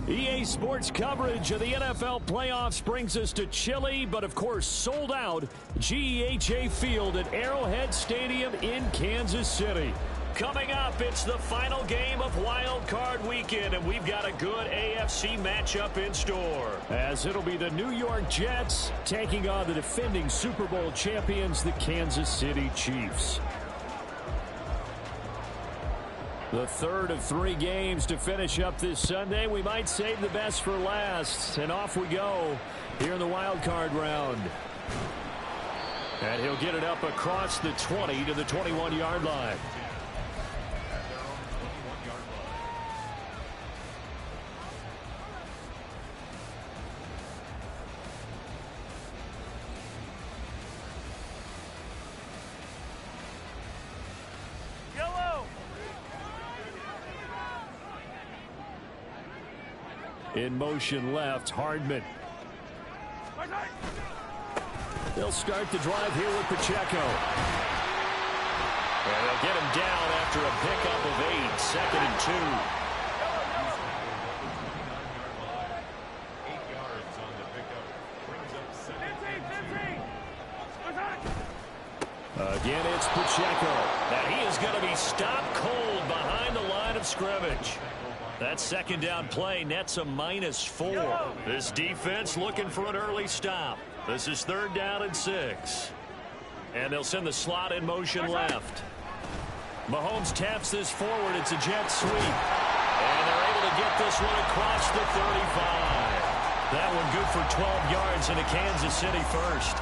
EA Sports coverage of the NFL playoffs brings us to chilly, but of course sold out GEHA Field at Arrowhead Stadium in Kansas City. Coming up, it's the final game of Wildcard Weekend, and we've got a good AFC matchup in store. As it'll be the New York Jets taking on the defending Super Bowl champions, the Kansas City Chiefs. The third of 3 games to finish up this Sunday. We might save the best for last. And off we go here in the wild card round. And he'll get it up across the 20 to the 21-yard line. In motion left, Hardman. They'll start the drive here with Pacheco. And they'll get him down after a pickup of 8, 2nd and 2. Again, it's Pacheco. Now he is going to be stopped cold behind the line of scrimmage. That second down play nets a -4. This defense looking for an early stop. This is 3rd down and 6. And they'll send the slot in motion left. Mahomes taps this forward. It's a jet sweep. And they're able to get this one across the 35. That one good for 12 yards and a Kansas City first.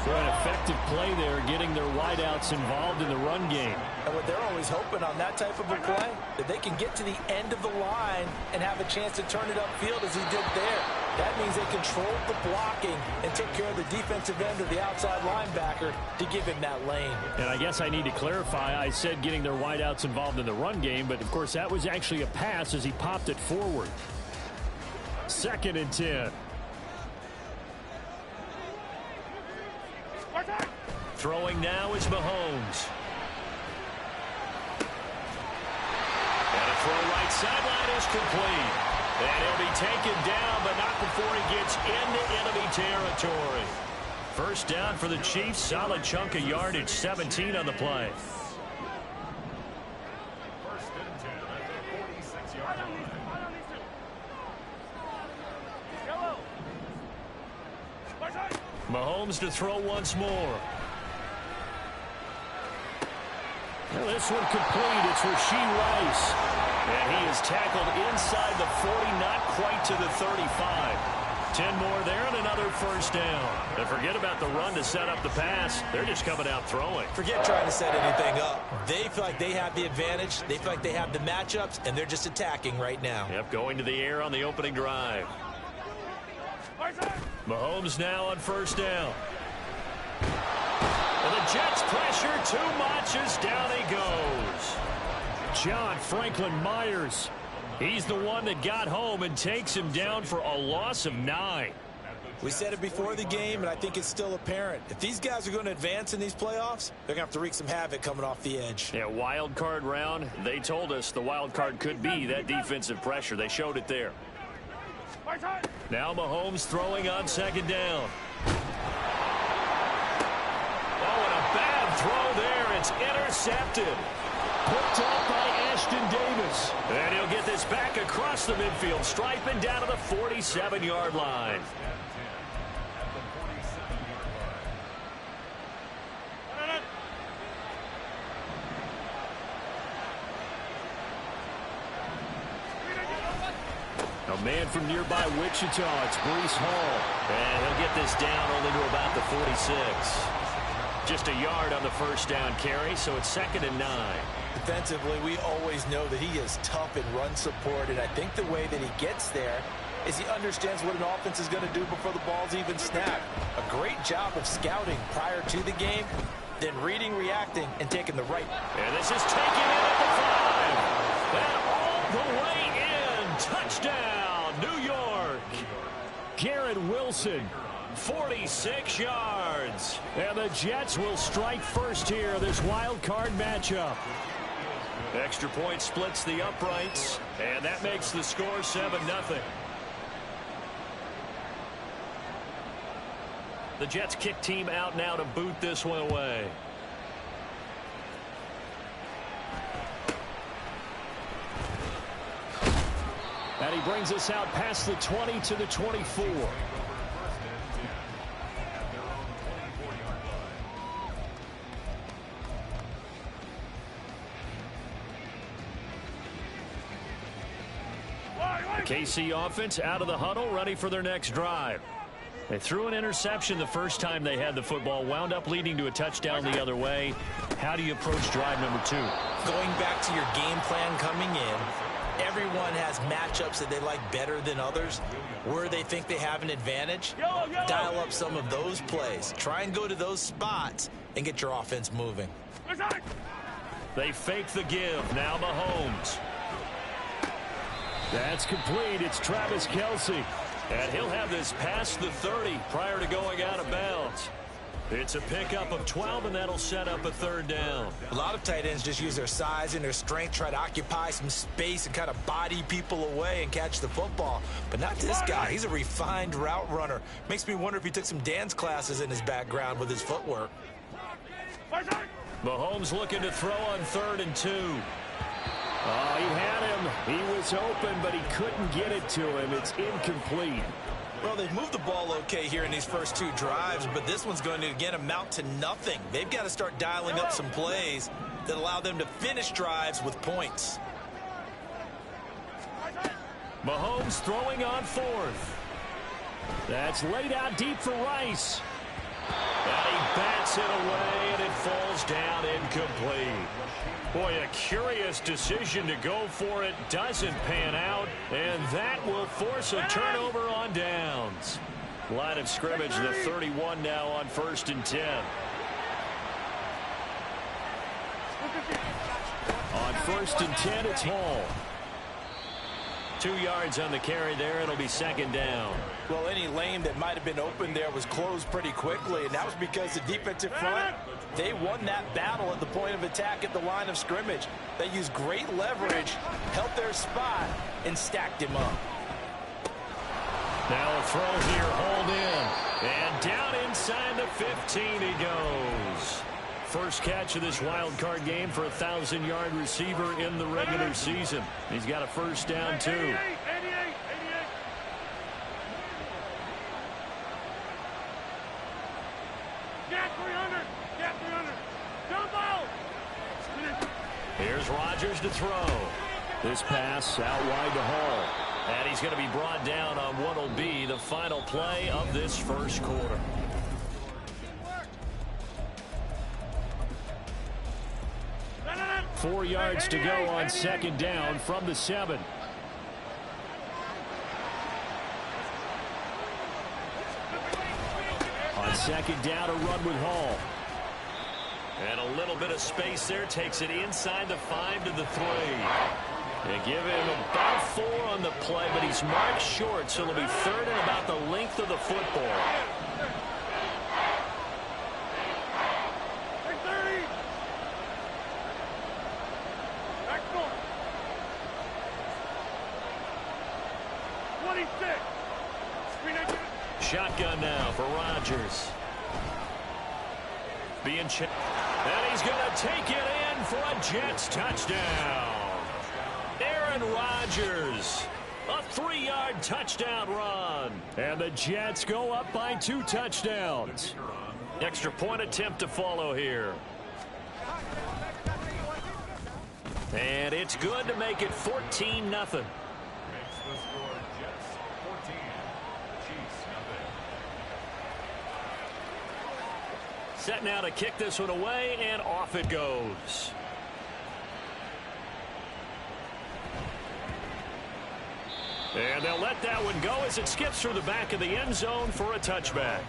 For an effective play there, getting their wideouts involved in the run game. And what they're always hoping on that type of a play, that they can get to the end of the line and have a chance to turn it upfield as he did there. That means they controlled the blocking and took care of the defensive end of the outside linebacker to give him that lane. And I guess I need to clarify, I said getting their wideouts involved in the run game, but of course that was actually a pass as he popped it forward. 2nd and 10. Throwing now is Mahomes. And a throw right sideline is complete. And he'll be taken down, but not before he gets into enemy territory. First down for the Chiefs. Solid chunk of yardage, 17 on the play. Mahomes to throw once more. Well, this one complete. It's Rashee Rice. And he is tackled inside the 40, not quite to the 35. 10 more there and another first down. And forget about the run to set up the pass. They're just coming out throwing. Forget trying to set anything up. They feel like they have the advantage. They feel like they have the matchups, and they're just attacking right now. Yep, going to the air on the opening drive. Mahomes now on first down. And the Jets pressure too much as down he goes. John Franklin Myers. He's the one that got home and takes him down for a loss of 9. We said it before the game, and I think it's still apparent. If these guys are going to advance in these playoffs, they're going to have to wreak some havoc coming off the edge. Yeah, wild card round. They told us the wild card could be that defensive pressure. They showed it there. Now Mahomes throwing on 2nd down. Oh, and a bad throw there. It's intercepted. Picked up by Ashton Davis. And he'll get this back across the midfield stripe and down to the 47-yard line. A man from nearby Wichita, it's Breece Hall. And he'll get this down only to about the 46. Just a yard on the first down carry, so it's 2nd and 9. Defensively, we always know that he is tough in run support, and I think the way that he gets there is he understands what an offense is going to do before the ball's even snapped. A great job of scouting prior to the game, then reading, reacting, and taking the right. And this is taken in at the 5. And all the way in. Touchdown, New York. Garrett Wilson, 46 yards. And the Jets will strike first here, this wild card matchup. Extra point splits the uprights, and that makes the score 7-0. The Jets kick team out now to boot this one away. And he brings us out past the 20 to the 24. The KC offense out of the huddle, ready for their next drive. They threw an interception the first time they had the football, wound up leading to a touchdown the other way. How do you approach drive number 2? Going back to your game plan coming in, everyone has matchups that they like better than others. Where they think they have an advantage, dial up some of those plays. Try and go to those spots and get your offense moving. They fake the give. Now Mahomes. That's complete. It's Travis Kelce. And he'll have this past the 30 prior to going out of bounds. It's a pickup of 12, and that'll set up a third down. A lot of tight ends just use their size and their strength, try to occupy some space and kind of body people away and catch the football. But not this guy. He's a refined route runner. Makes me wonder if he took some dance classes in his background with his footwork. Mahomes looking to throw on 3rd and 2. Oh, he had him. He was open, but he couldn't get it to him. It's incomplete. Well, they've moved the ball okay here in these first 2 drives, but this one's going to, again, amount to nothing. They've got to start dialing up some plays that allow them to finish drives with points. Mahomes throwing on 4th. That's laid out deep for Rice. And he bats it away, and it falls down incomplete. Boy, a curious decision to go for it. Doesn't pan out, and that will force a turnover on downs. Line of scrimmage, the 31 now on 1st and 10. On 1st and 10, it's Hall. 2 yards on the carry there. It'll be 2nd down. Well, any lane that might have been open there was closed pretty quickly, and that was because the defensive front, they won that battle at the point of attack at the line of scrimmage. They used great leverage, held their spot, and stacked him up. Now a throw here, hold in. And down inside the 15 he goes. First catch of this wild card game for a 1,000-yard receiver in the regular season. He's got a first down, too. 88. Get 300. Get 300. Jump out. Here's Rodgers to throw. This pass out wide to Hall. And he's going to be brought down on what will be the final play of this first quarter. Four yards to go on 2nd down from the 7. On 2nd down, a run with Hall. And a little bit of space there. Takes it inside the 5 to the 3. They give him about 4 on the play, but he's marked short, so it'll be 3rd and about the length of the football. Shotgun now for Rodgers. Being checked. And he's going to take it in for a Jets touchdown. Aaron Rodgers. A 3-yard touchdown run. And the Jets go up by 2 touchdowns. Extra point attempt to follow here. And it's good to make it 14-0. Set now to kick this one away, and off it goes. And they'll let that one go as it skips through the back of the end zone for a touchback.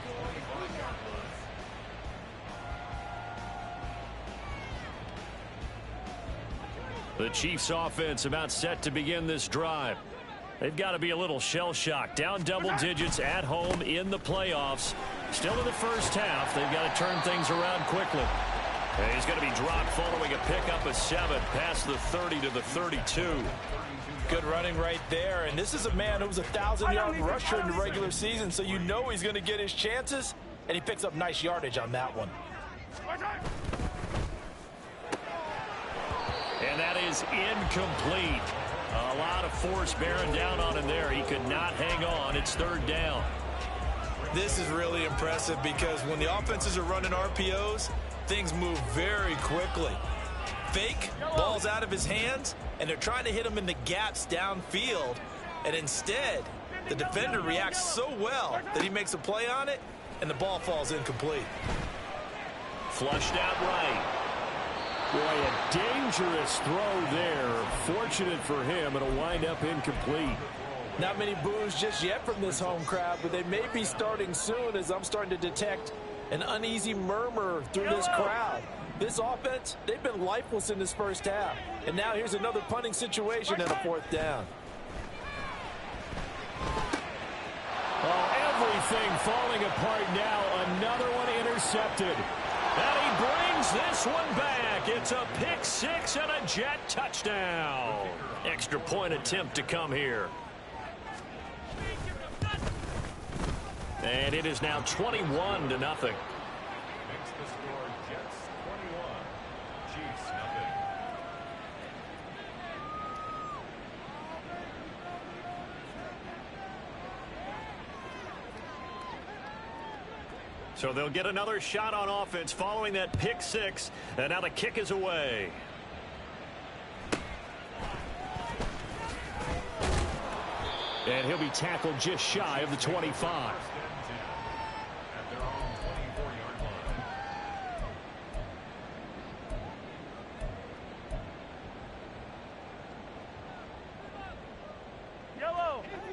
The Chiefs offense about set to begin this drive. They've got to be a little shell-shocked. Down double digits at home in the playoffs. Still in the first half. They've got to turn things around quickly. And he's going to be dropped following a pickup of 7 past the 30 to the 32. Good running right there. And this is a man who was a 1,000-yard rusher in the regular season, so you know he's going to get his chances, and he picks up nice yardage on that one. And that is incomplete. A lot of force bearing down on him there. He could not hang on. It's 3rd down. This is really impressive because when the offenses are running RPOs, things move very quickly. Fake, ball's out of his hands, and they're trying to hit him in the gaps downfield. And instead, the defender reacts so well that he makes a play on it, and the ball falls incomplete. Flushed out right. Boy, a dangerous throw there. Fortunate for him, it'll wind up incomplete. Not many boos just yet from this home crowd, but they may be starting soon as I'm starting to detect an uneasy murmur through this crowd. This offense, they've been lifeless in this first half. And now here's another punting situation and a 4th down. Oh, everything falling apart now. Another one intercepted. And he brings this one back. It's a pick 6 and a Jet touchdown. Extra point attempt to come here. And it is now 21-0. So they'll get another shot on offense following that pick 6. And now the kick is away. And he'll be tackled just shy of the 25.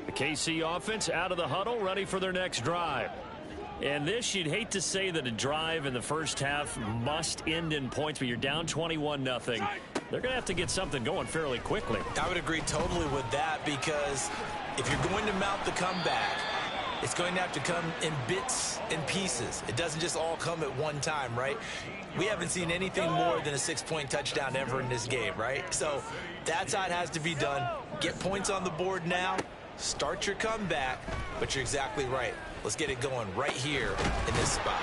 The KC offense out of the huddle, ready for their next drive. And this, you'd hate to say that a drive in the first half must end in points, but you're down 21-0. They're going to have to get something going fairly quickly. I would agree totally with that because if you're going to mount the comeback, it's going to have to come in bits and pieces. It doesn't just all come at one time, right? We haven't seen anything more than a 6-point touchdown ever in this game, right? So that's how it has to be done. Get points on the board now. Start your comeback, but you're exactly right. Let's get it going right here in this spot.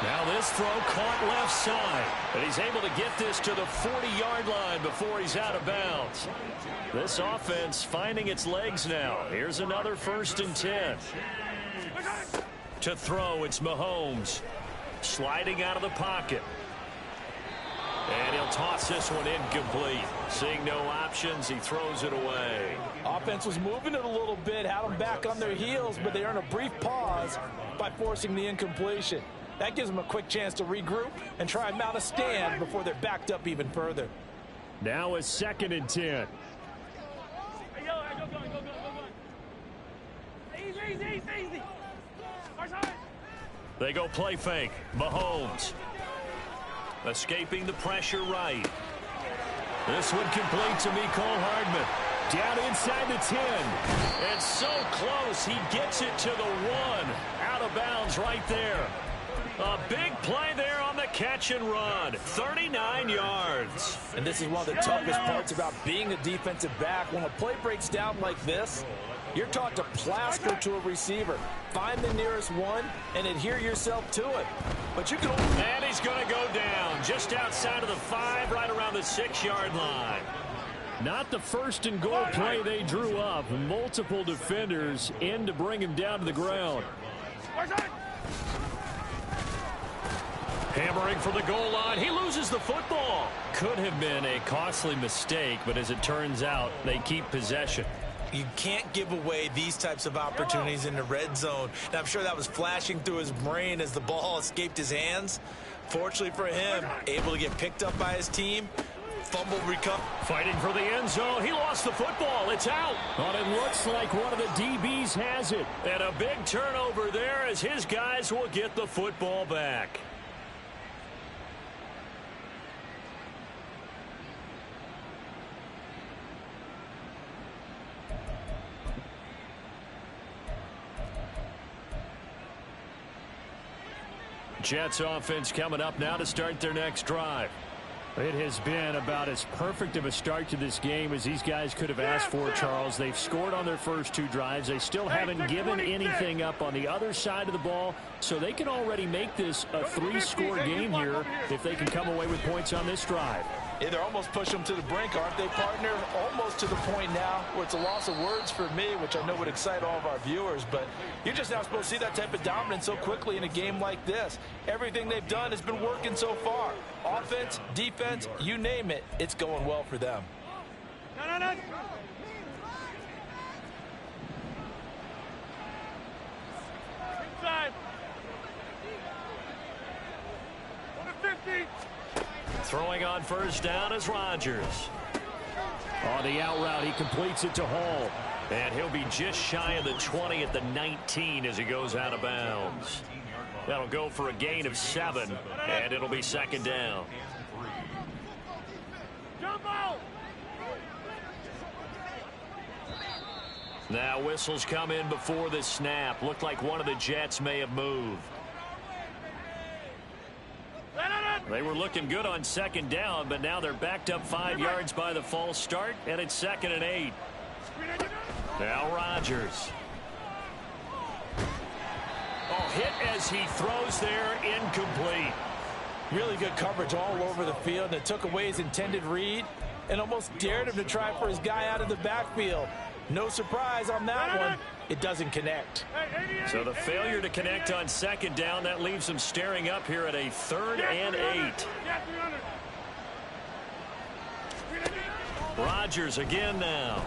Now this throw caught left side, and he's able to get this to the 40-yard line before he's out of bounds. This offense finding its legs now. Here's another 1st and 10. To throw, it's Mahomes. Sliding out of the pocket. And he'll toss this one incomplete. Seeing no options, he throws it away. Offense was moving it a little bit, had them back on their heels, but they earn a brief pause by forcing the incompletion. That gives them a quick chance to regroup and try and mount a stand before they're backed up even further. Now a 2nd and 10. Easy. They go play fake. Mahomes. Escaping the pressure right. This one complete to Mecole Hardman. Down inside the 10. And so close, he gets it to the 1. Out of bounds right there. A big play there on the catch and run. 39 yards. And this is one of the toughest parts about being a defensive back. When a play breaks down like this, you're taught to plaster to a receiver. Find the nearest one and adhere yourself to it. But you can... And he's going to go down just outside of the 5, right around the 6-yard line. Not the 1st and goal play they drew up. Multiple defenders in to bring him down to the ground. Hammering for the goal line. He loses the football. Could have been a costly mistake, but as it turns out, they keep possession. You can't give away these types of opportunities in the red zone. And I'm sure that was flashing through his brain as the ball escaped his hands. Fortunately for him, able to get picked up by his team. Fumble recover. Fighting for the end zone. He lost the football. It's out. But it looks like one of the DBs has it. And a big turnover there as his guys will get the football back. Jets offense coming up now to start their next drive. It has been about as perfect of a start to this game as these guys could have asked for, Charles. They've scored on their first 2 drives. They still haven't given anything up on the other side of the ball, so they can already make this a 3-score game here if they can come away with points on this drive. Yeah, they're almost pushing them to the brink, aren't they, partner? Almost to the point now where it's a loss of words for me, which I know would excite all of our viewers, but you're just not supposed to see that type of dominance so quickly in a game like this. Everything they've done has been working so far. Offense, defense, you name it, it's going well for them. No. Inside. 150. Throwing on first down is Rodgers. On the out route, he completes it to Hall. And he'll be just shy of the 20 at the 19 as he goes out of bounds. That'll go for a gain of 7, and it'll be second down. Jump out. Now whistles come in before the snap. Looked like one of the Jets may have moved. They were looking good on second down, but now they're backed up 5 yards by the false start, and it's 2nd and 8. Now Rodgers. Oh, hit as he throws there, incomplete. Really good coverage all over the field, and it took away his intended read and almost dared him to try for his guy out of the backfield. No surprise on that one. It doesn't connect. So the failure to connect on second down, that leaves them staring up here at a 3rd and 8. Rodgers again now.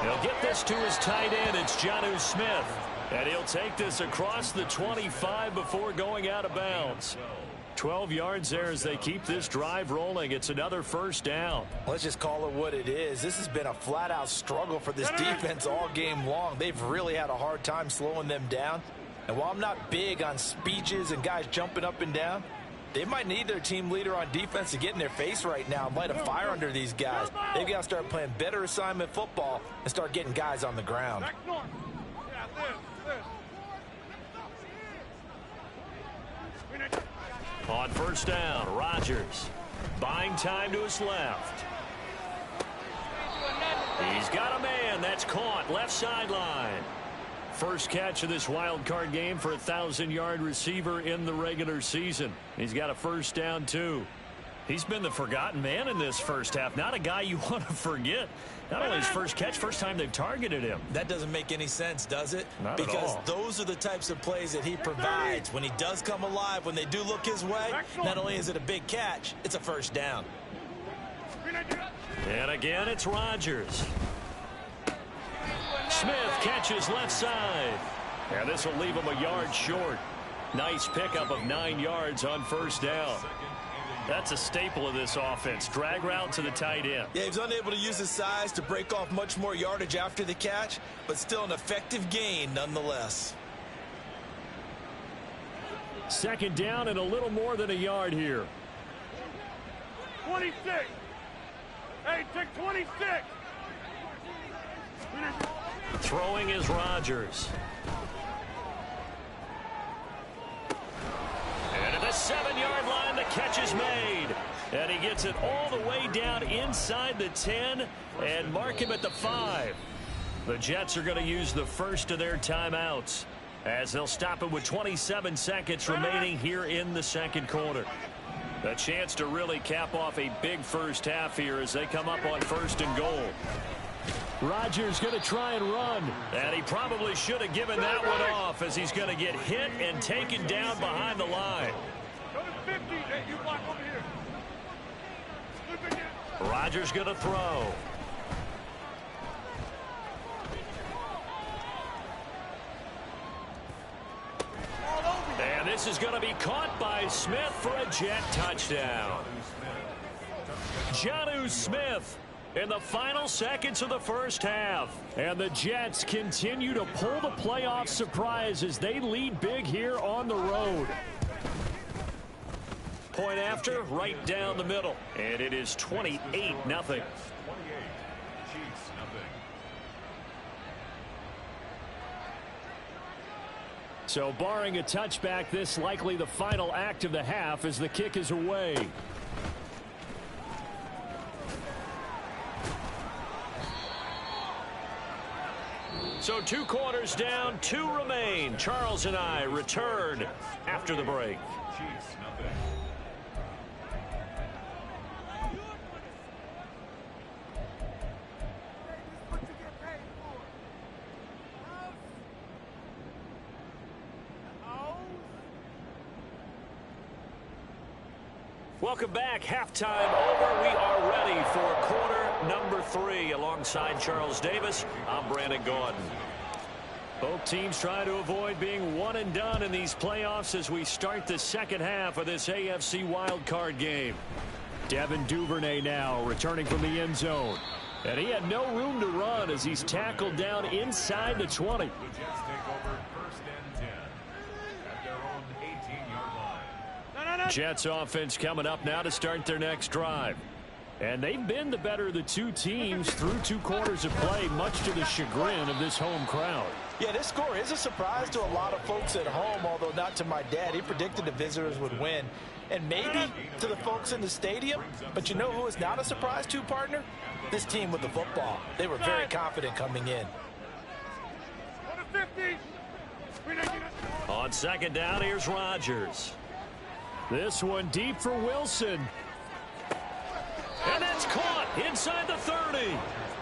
He'll get this to his tight end. It's Jonnu Smith. And he'll take this across the 25 before going out of bounds. 12 yards there as they keep this drive rolling. It's another first down. Let's just call it what it is. This has been a flat-out struggle for this defense all game long. They've really had a hard time slowing them down. And while I'm not big on speeches and guys jumping up and down, they might need their team leader on defense to get in their face right now and light a fire under these guys. They've got to start playing better assignment football and start getting guys on the ground. On first down, Rodgers buying time to his left. He's got a man. That's caught. Left sideline. First catch of this wild card game for a 1,000-yard receiver in the regular season. He's got a first down, too. He's been the forgotten man in this first half. Not a guy you want to forget. Not only his first catch, first time they've targeted him. That doesn't make any sense, does it? Not at all. Because those are the types of plays that he provides. When he does come alive, when they do look his way, not only is it a big catch, it's a first down. And again, it's Rodgers. Smith catches left side. And this will leave him a yard short. Nice pickup of 9 yards on first down. That's a staple of this offense. Drag route to the tight end. Yeah, he was unable to use his size to break off much more yardage after the catch, but still an effective gain nonetheless. Second down and a little more than a yard here. 26. Hey, take 26. Throwing is Rodgers. And at the 7-yard line, the catch is made. And he gets it all the way down inside the 10 and mark him at the 5. The Jets are going to use the first of their timeouts as they'll stop it with 27 seconds remaining here in the second quarter. A chance to really cap off a big first half here as they come up on 1st and goal. Rodgers going to try and run. And he probably should have given that one off as he's going to get hit and taken down behind the line. Rodgers going to throw. And this is going to be caught by Smith for a Jet touchdown. Jonnu Smith in the final seconds of the first half. And the Jets continue to pull the playoff surprise as they lead big here on the road. Point after, right down the middle. And it is 28-0. So barring a touchback, this likely the final act of the half as the kick is away. So 2 quarters down, 2 remain. Charles and I return after the break. Welcome back. Halftime over. We are ready for quarter number 3. Alongside Charles Davis, I'm Brandon Gordon. Both teams trying to avoid being one and done in these playoffs as we start the second half of this AFC Wildcard game. Devin Duvernay now returning from the end zone. And he had no room to run as he's tackled down inside the 20. Jets offense coming up now to start their next drive. And they've been the better of the 2 teams through 2 quarters of play, much to the chagrin of this home crowd. Yeah, this score is a surprise to a lot of folks at home, although not to my dad. He predicted the visitors would win. And maybe to the folks in the stadium. But you know who is not a surprise to, partner? This team with the football. They were very confident coming in. On second down, here's Rodgers. This one deep for Wilson. And that's caught inside the 30.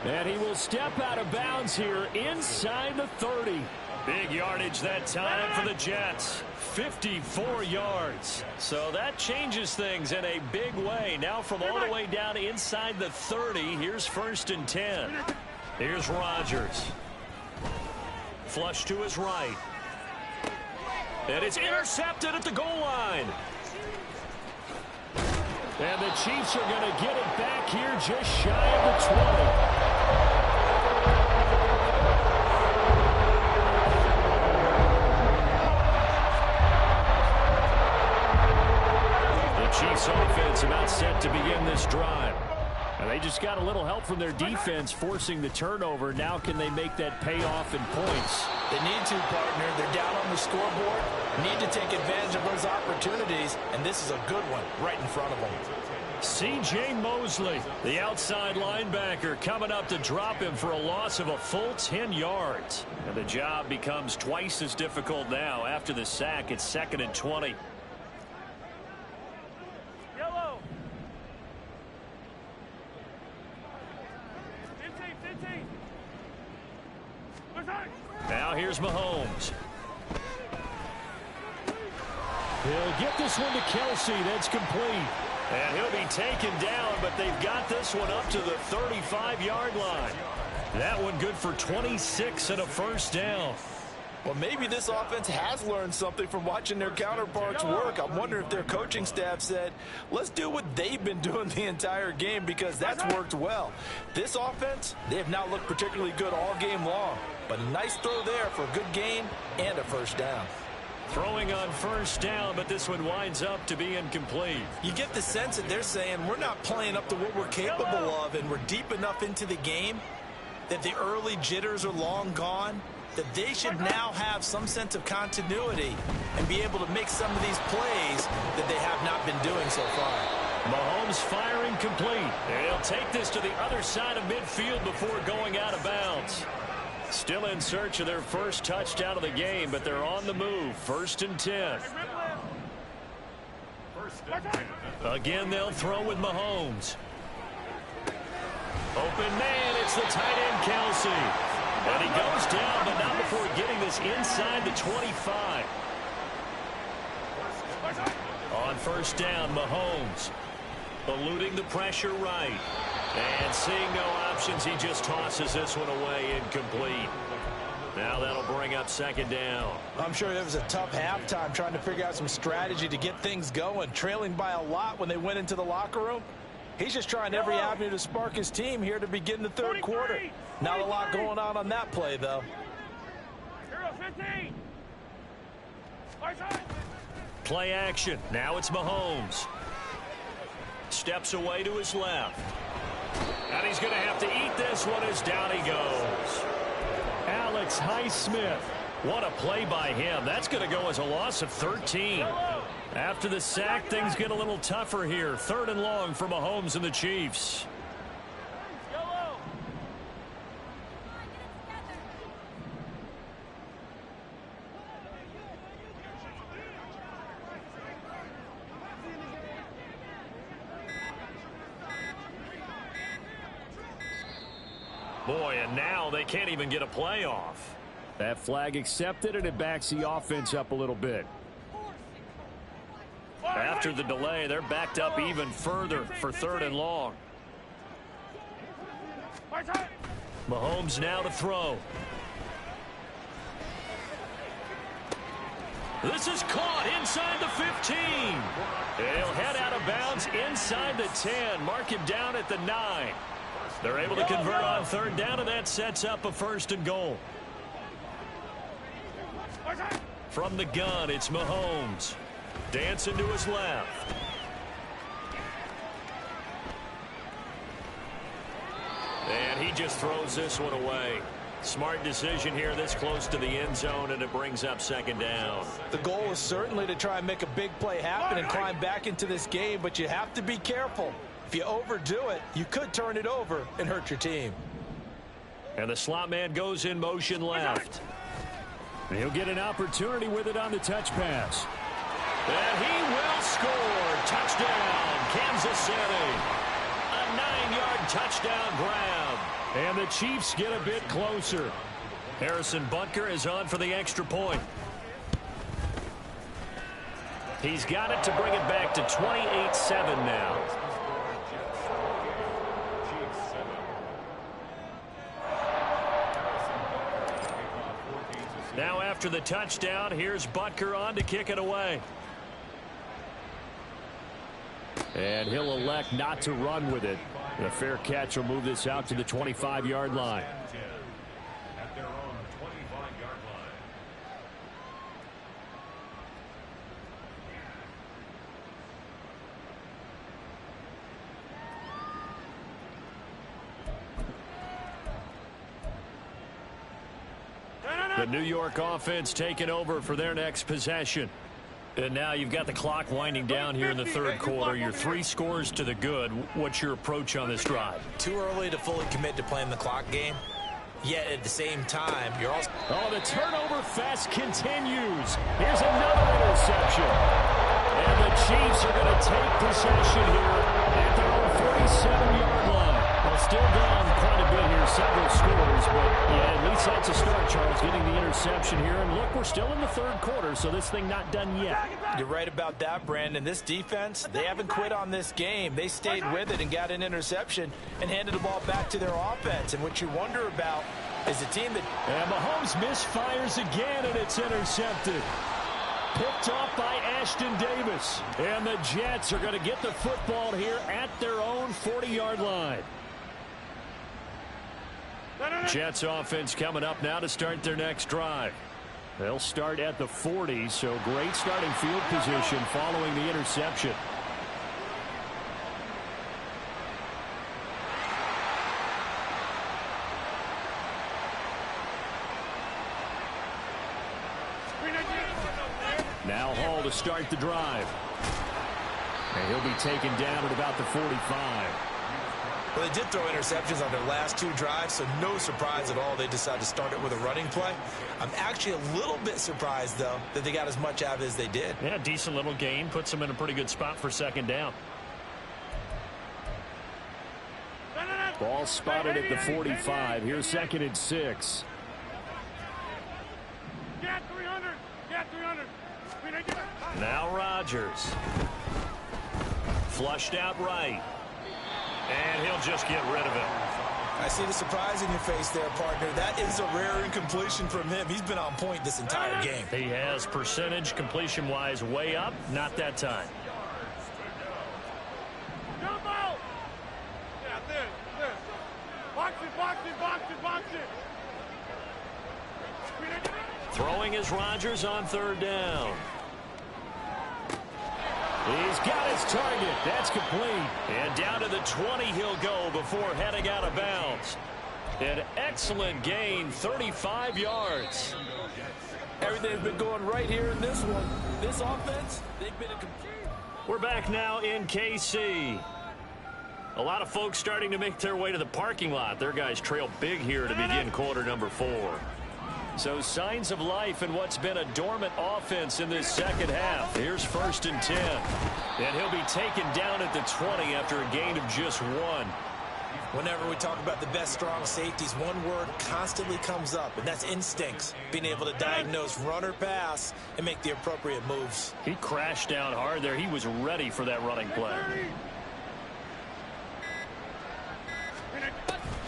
And he will step out of bounds here inside the 30. Big yardage that time for the Jets. 54 yards. So that changes things in a big way. Now from all the way down inside the 30, here's 1st and 10. Here's Rodgers. Flush to his right. And it's intercepted at the goal line. And the Chiefs are going to get it back here just shy of the 20. The Chiefs offense about set to begin this drive. And they just got a little help from their defense forcing the turnover. Now can they make that pay off in points? They need to, partner. They're down on the scoreboard. Need to take advantage of those opportunities, and this is a good one right in front of them. C.J. Mosley, the outside linebacker, coming up to drop him for a loss of a full 10 yards. And the job becomes twice as difficult now. After the sack, it's 2nd and 20. Yellow. Now here's Mahomes. He'll get this one to Kelsey. That's complete. And he'll be taken down, but they've got this one up to the 35-yard line. That one good for 26 and a 1st down. Well, maybe this offense has learned something from watching their counterparts work. I'm wondering if their coaching staff said, let's do what they've been doing the entire game, because that's worked well. This offense, they have not looked particularly good all game long. But a nice throw there for a good gain and a 1st down. Throwing on 1st down, but this one winds up to be incomplete. You get the sense that they're saying we're not playing up to what we're capable of, and we're deep enough into the game that the early jitters are long gone, that they should now have some sense of continuity and be able to make some of these plays that they have not been doing so far. Mahomes firing complete. And he'll take this to the other side of midfield before going out of bounds. Still in search of their first touchdown of the game, but they're on the move. 1st and 10. Again, they'll throw with Mahomes. Open man, it's the tight end, Kelsey. And he goes down, but not before getting this inside the 25. On 1st down, Mahomes eluding the pressure right. And seeing no options, he just tosses this one away incomplete. Now that'll bring up 2nd down. I'm sure it was a tough halftime trying to figure out some strategy to get things going, trailing by a lot when they went into the locker room. He's just trying every avenue to spark his team here to begin the 3rd quarter. Not a lot going on that play, though. 15. Play action. Now it's Mahomes. Steps away to his left. And he's going to have to eat this one as down he goes. Alex Highsmith What a play by him. That's going to go as a loss of 13. After the sack, things get a little tougher here. 3rd and long for Mahomes and the Chiefs. Boy, and now they can't even get a play off. That flag accepted, and it backs the offense up a little bit. After the delay, they're backed up even further for 3rd and long. Mahomes now to throw. This is caught inside the 15. He'll head out of bounds inside the 10. Mark him down at the 9. They're able to convert on 3rd down, and that sets up a 1st and goal. From the gun, it's Mahomes. Dancing to his left. And he just throws this one away. Smart decision here this close to the end zone, and it brings up 2nd down. The goal is certainly to try and make a big play happen and climb back into this game, but you have to be careful. If you overdo it, you could turn it over and hurt your team. And the slot man goes in motion left. He'll get an opportunity with it on the touch pass. And he will score. Touchdown, Kansas City. A 9-yard touchdown grab. And the Chiefs get a bit closer. Harrison Butker is on for the extra point. He's got it to bring it back to 28-7 now. Now after the touchdown, here's Butker on to kick it away. And he'll elect not to run with it. The fair catch will move this out to the 25-yard line. At their own 25-yard line. The New York offense taking over for their next possession. And now you've got the clock winding down here in the 3rd quarter. You're 3 scores to the good. What's your approach on this drive? Too early to fully commit to playing the clock game. Yet at the same time, you're also... Oh, the turnover fest continues. Here's another interception. And the Chiefs are going to take possession here at their own 47-yard line. Well, still down quite a bit here, several scores, but yeah, at least that's a start, Charles, getting the interception here. And look, we're still in the 3rd quarter, so this thing not done yet. You're right about that, Brandon. This defense, they haven't quit on this game. They stayed with it and got an interception and handed the ball back to their offense. And what you wonder about is a team that... And Mahomes misfires again, and it's intercepted. Picked off by Ashton Davis. And the Jets are going to get the football here at their own 40-yard line. Jets offense coming up now to start their next drive. They'll start at the 40, so great starting field position following the interception. Now Hall to start the drive. And he'll be taken down at about the 45. Well, they did throw interceptions on their last 2 drives, so no surprise at all they decided to start it with a running play. I'm actually a little bit surprised, though, that they got as much out of it as they did. Yeah, decent little gain. Puts them in a pretty good spot for 2nd down. Ball spotted at the 45. Here's 2nd and 6. Get 300. Get 300. Now Rodgers. Flushed out right. And he'll just get rid of it. I see the surprise in your face there, partner. That is a rare incompletion from him. He's been on point this entire game. He has percentage completion-wise way up. Not that time. Jump out. Yeah, there. Box it. Throwing is Rodgers on 3rd down. He's got his target. That's complete. And down to the 20 he'll go before heading out of bounds. An excellent gain, 35 yards. Everything's been going right here in this one. This offense, they've been We're back now in KC. A lot of folks starting to make their way to the parking lot. Their guys trail big here to begin quarter number 4. So signs of life in what's been a dormant offense in this second half. Here's 1st and 10. And he'll be taken down at the 20 after a gain of just 1. Whenever we talk about the best strong safeties, one word constantly comes up, and that's instincts. Being able to diagnose run or pass and make the appropriate moves. He crashed down hard there. He was ready for that running play.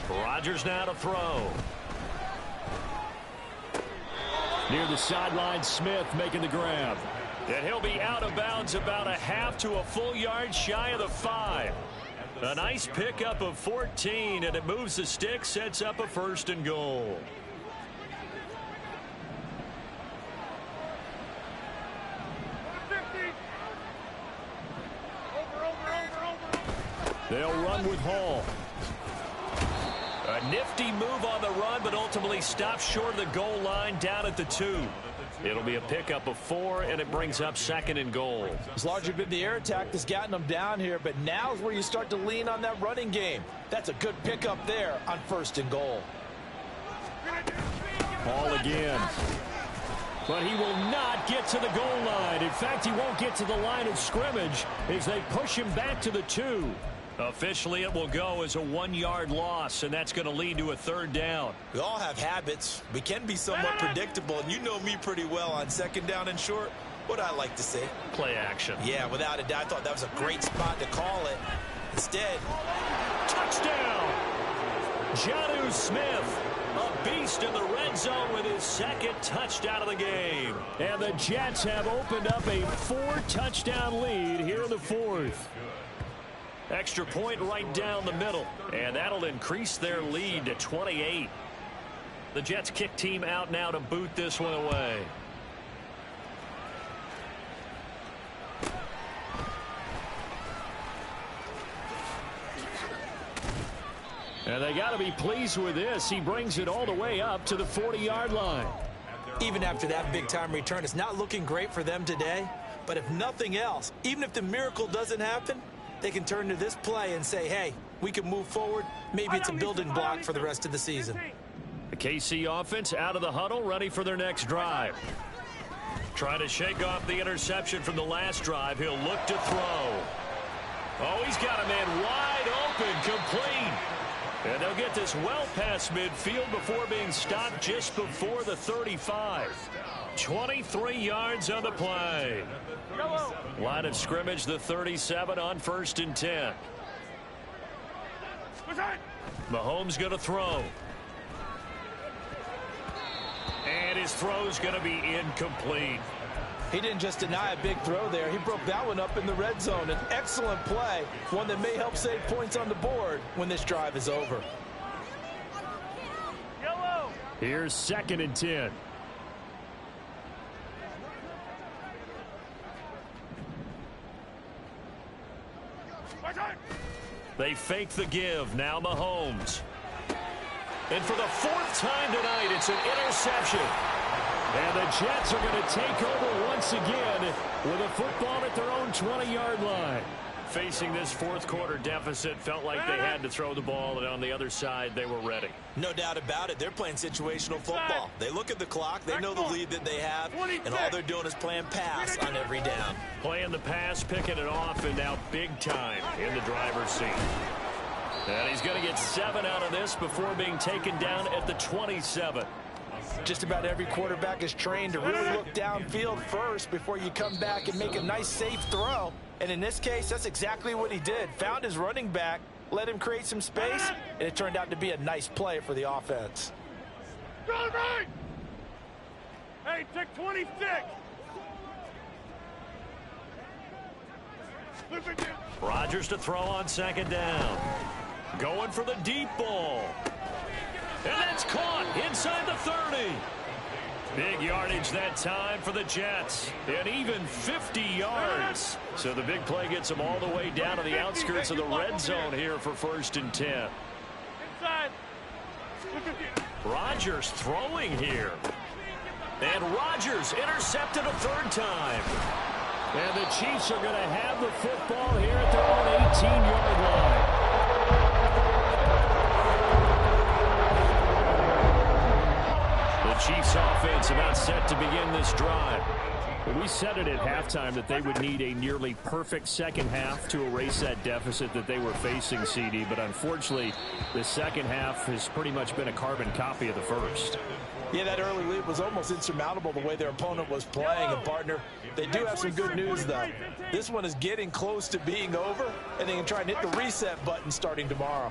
Rodgers now to throw. Near the sideline, Smith making the grab. And he'll be out of bounds about a half to a full yard shy of the 5. A nice pickup of 14, and it moves the stick, sets up a 1st and goal. They'll run with Hall. A nifty move on the run, but ultimately stops short of the goal line down at the 2. It'll be a pickup of 4, and it brings up 2nd and goal. It's largely been the air attack that's gotten them down here, but now's where you start to lean on that running game. That's a good pickup there on 1st and goal. Hall again. But he will not get to the goal line. In fact, he won't get to the line of scrimmage as they push him back to the 2. Officially, it will go as a 1-yard loss, and that's going to lead to a 3rd down. We all have habits. We can be somewhat predictable, and you know me pretty well on 2nd down and short. What I like to say. Play action. Yeah, without a doubt, I thought that was a great spot to call it. Instead, touchdown! Jonnu Smith, a beast in the red zone with his 2nd touchdown of the game. And the Jets have opened up a 4-touchdown lead here in the 4th. Extra point right down the middle, and that'll increase their lead to 28. The Jets kick team out now to boot this one away. And they got to be pleased with this. He brings it all the way up to the 40-yard line. Even after that big-time return, it's not looking great for them today. But if nothing else, even if the miracle doesn't happen, they can turn to this play and say, hey, we can move forward. Maybe it's a building block for the rest of the season. The KC offense out of the huddle, ready for their next drive. Trying to shake off the interception from the last drive. He'll look to throw. Oh, he's got a man wide open, complete. And they'll get this well past midfield before being stopped just before the 35. 23 yards on the play. Line of scrimmage, the 37 on 1st and 10. Mahomes going to throw. And his throw's going to be incomplete. He didn't just deny a big throw there. He broke that one up in the red zone. An excellent play, one that may help save points on the board when this drive is over. Here's 2nd and 10. They fake the give. Now Mahomes. And for the 4th time tonight, it's an interception. And the Jets are going to take over once again with a football at their own 20-yard line. Facing this 4th quarter deficit, felt like they had to throw the ball, and on the other side, they were ready. No doubt about it. They're playing situational football. They look at the clock. They know the lead that they have, and all they're doing is playing pass on every down. Playing the pass, picking it off, and now big time in the driver's seat. And he's going to get 7 out of this before being taken down at the 27. Just about every quarterback is trained to really look downfield first before you come back and make a nice, safe throw. And in this case, that's exactly what he did. Found his running back, let him create some space, and it turned out to be a nice play for the offense. Right. Hey, take 26. Rodgers to throw on 2nd down. Going for the deep ball. And that's caught inside the 30. Big yardage that time for the Jets. And even 50 yards. So the big play gets them all the way down to the outskirts of the red zone here for 1st and 10. Inside. Rodgers throwing here. And Rodgers intercepted a third time. And the Chiefs are going to have the football here at their own 18-yard line. The Chiefs offense about set to begin this drive. We said it at halftime that they would need a nearly perfect second half to erase that deficit that they were facing, CD. But unfortunately, the second half has pretty much been a carbon copy of the first. Yeah, that early lead was almost insurmountable the way their opponent was playing. And, partner, they do have some good news, though. This one is getting close to being over, and they can try and hit the reset button starting tomorrow.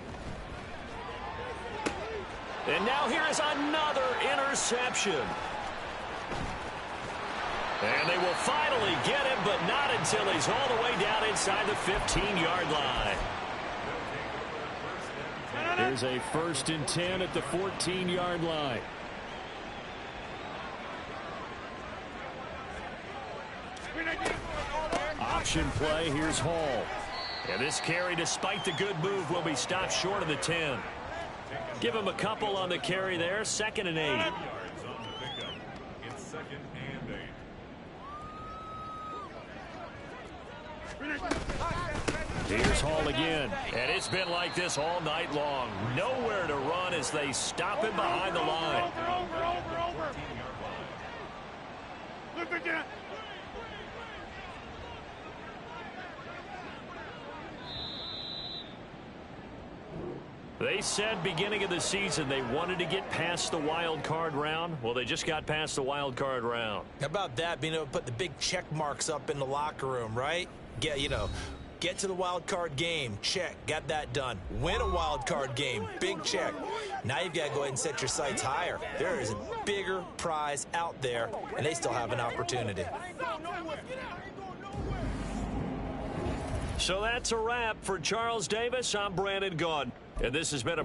And now here is another interception. And they will finally get him, but not until he's all the way down inside the 15-yard line. Here's a 1st and 10 at the 14-yard line. Option play, here's Hall. And this carry, despite the good move, will be stopped short of the 10. Give him a couple on the carry there, 2nd and 8. It's 2nd and 8. Here's Hall again. And it's been like this all night long. Nowhere to run as they stop him behind the line. Over. Look again. They said beginning of the season they wanted to get past the wild card round. Well, they just got past the wild card round. How about that, being able to put the big check marks up in the locker room, right? Get to the wild card game, check, got that done. Win a wild card game, big check. Now you've got to go ahead and set your sights higher. There is a bigger prize out there, and they still have an opportunity. So that's a wrap for Charles Davis. I'm Brandon Gaudin, and this has been a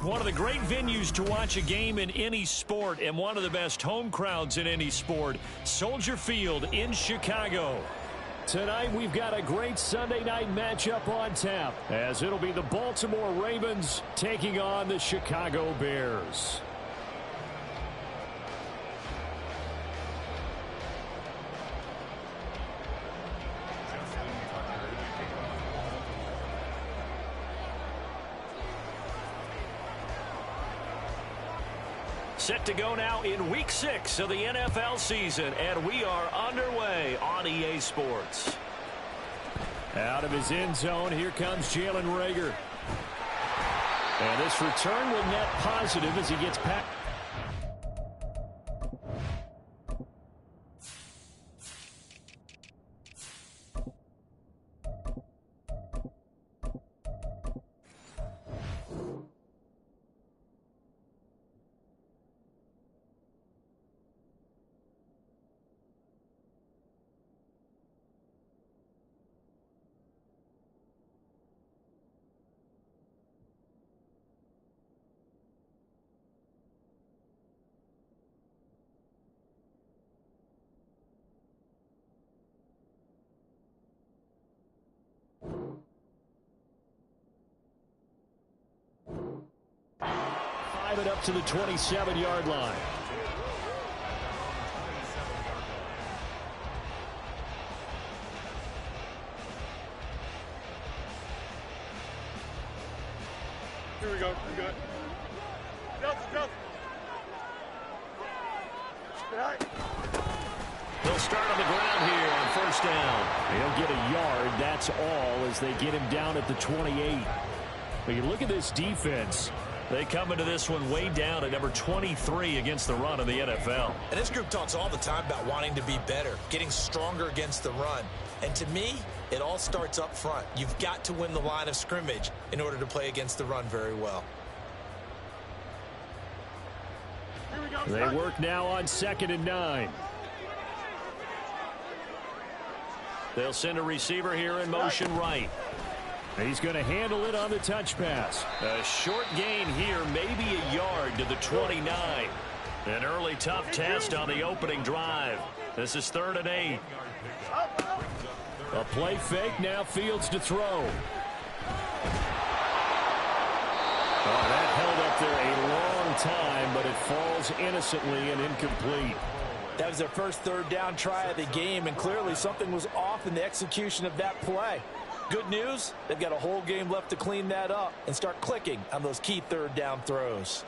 One of the great venues to watch a game in any sport and one of the best home crowds in any sport, Soldier Field in Chicago. Tonight we've got a great Sunday night matchup on tap as it'll be the Baltimore Ravens taking on the Chicago Bears. Set to go now in Week 6 of the NFL season, and we are underway on EA Sports. Out of his end zone, here comes Jalen Reagor. And this return will net positive as he gets past. It up to the 27-yard line. Here we go. We're good. Go. They'll start on the ground here on first down. He'll get a yard. That's all as they get him down at the 28. But you look at this defense. They come into this one way down at number 23 against the run of the NFL. And this group talks all the time about wanting to be better, getting stronger against the run. And to me, it all starts up front. You've got to win the line of scrimmage in order to play against the run very well. They work now on 2nd and 9. They'll send a receiver here in motion right. He's going to handle it on the touch pass. A short gain here, maybe a yard to the 29. An early tough test on the opening drive. This is 3rd and 8. A play fake, now Fields to throw. Oh, that held up there a long time, but it falls innocently and incomplete. That was their first 3rd down try of the game, and clearly something was off in the execution of that play. Good news, they've got a whole game left to clean that up and start clicking on those key 3rd down throws.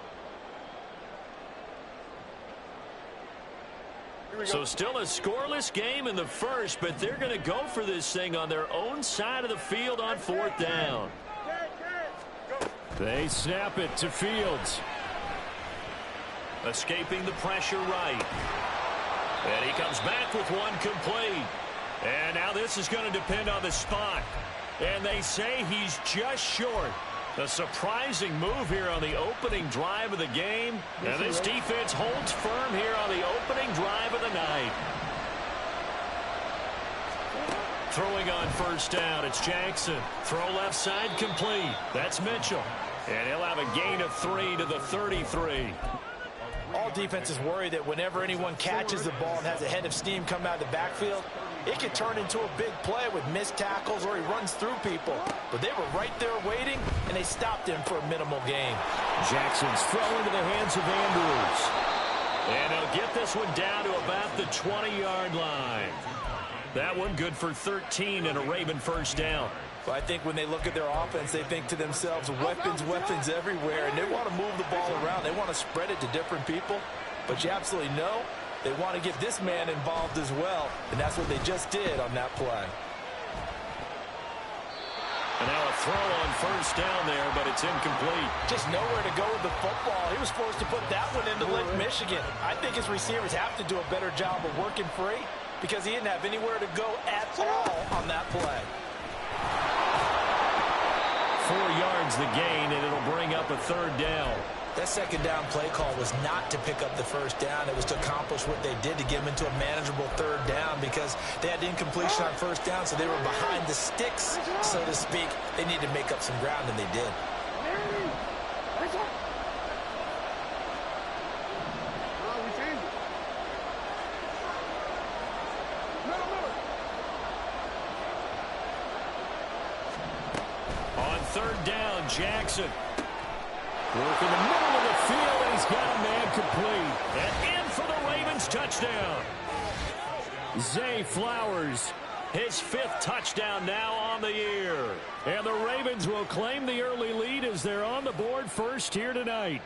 So still a scoreless game in the first, but they're going to go for this thing on their own side of the field on 4th down. They snap it to Fields. Escaping the pressure right. And he comes back with one complete. And now this is going to depend on the spot. And they say he's just short. A surprising move here on the opening drive of the game. And this defense holds firm here on the opening drive of the night. Throwing on 1st down, it's Jackson. Throw left side complete. That's Mitchell. And he'll have a gain of 3 to the 33. All defenses worry that whenever anyone catches the ball and has a head of steam come out of the backfield, it could turn into a big play with missed tackles or he runs through people. But they were right there waiting, and they stopped him for a minimal gain. Jackson's throw into the hands of Andrews. And he'll get this one down to about the 20-yard line. That one good for 13 and a Raven 1st down. But I think when they look at their offense, they think to themselves, weapons everywhere, and they want to move the ball around. They want to spread it to different people. But you absolutely know they want to get this man involved as well, and that's what they just did on that play. And now a throw on 1st down there, but it's incomplete. Just nowhere to go with the football. He was forced to put that one into Lake Michigan. I think his receivers have to do a better job of working free because he didn't have anywhere to go at all on that play. 4 yards the gain, and it'll bring up a 3rd down. That 2nd down play call was not to pick up the 1st down. It was to accomplish what they did to get them into a manageable 3rd down because they had incompletion on 1st down, so they were behind the sticks, so to speak. They needed to make up some ground, and they did. On 3rd down, Jackson. Work in the middle of the field, and he's got a man complete. And in for the Ravens touchdown. Zay Flowers, his 5th touchdown now on the year. And the Ravens will claim the early lead as they're on the board first here tonight.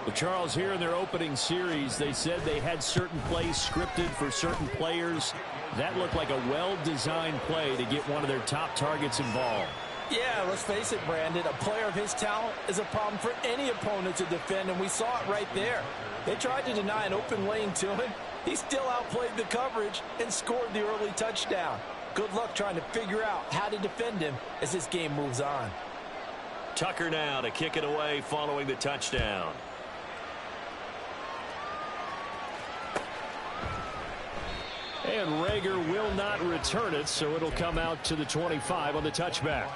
The Charles here in their opening series, they said they had certain plays scripted for certain players. That looked like a well-designed play to get one of their top targets involved. Yeah, let's face it, Brandon. A player of his talent is a problem for any opponent to defend, and we saw it right there. They tried to deny an open lane to him. He still outplayed the coverage and scored the early touchdown. Good luck trying to figure out how to defend him as this game moves on. Tucker now to kick it away following the touchdown. And Rager will not return it, so it'll come out to the 25 on the touchback.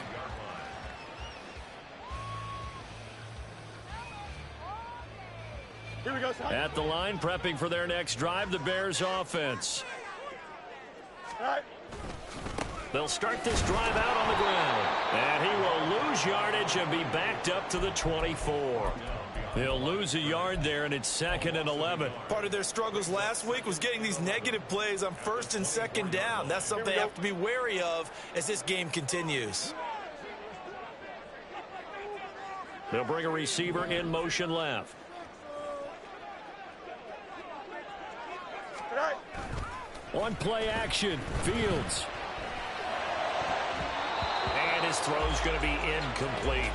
Here we go, son. At the line, prepping for their next drive, the Bears offense. All right. They'll start this drive out on the ground. And he will lose yardage and be backed up to the 24. He'll lose a yard there, and it's 2nd and 11. Part of their struggles last week was getting these negative plays on 1st and 2nd down. That's something they have to be wary of as this game continues. They'll bring a receiver in motion left. On play action, Fields. And his throw's going to be incomplete.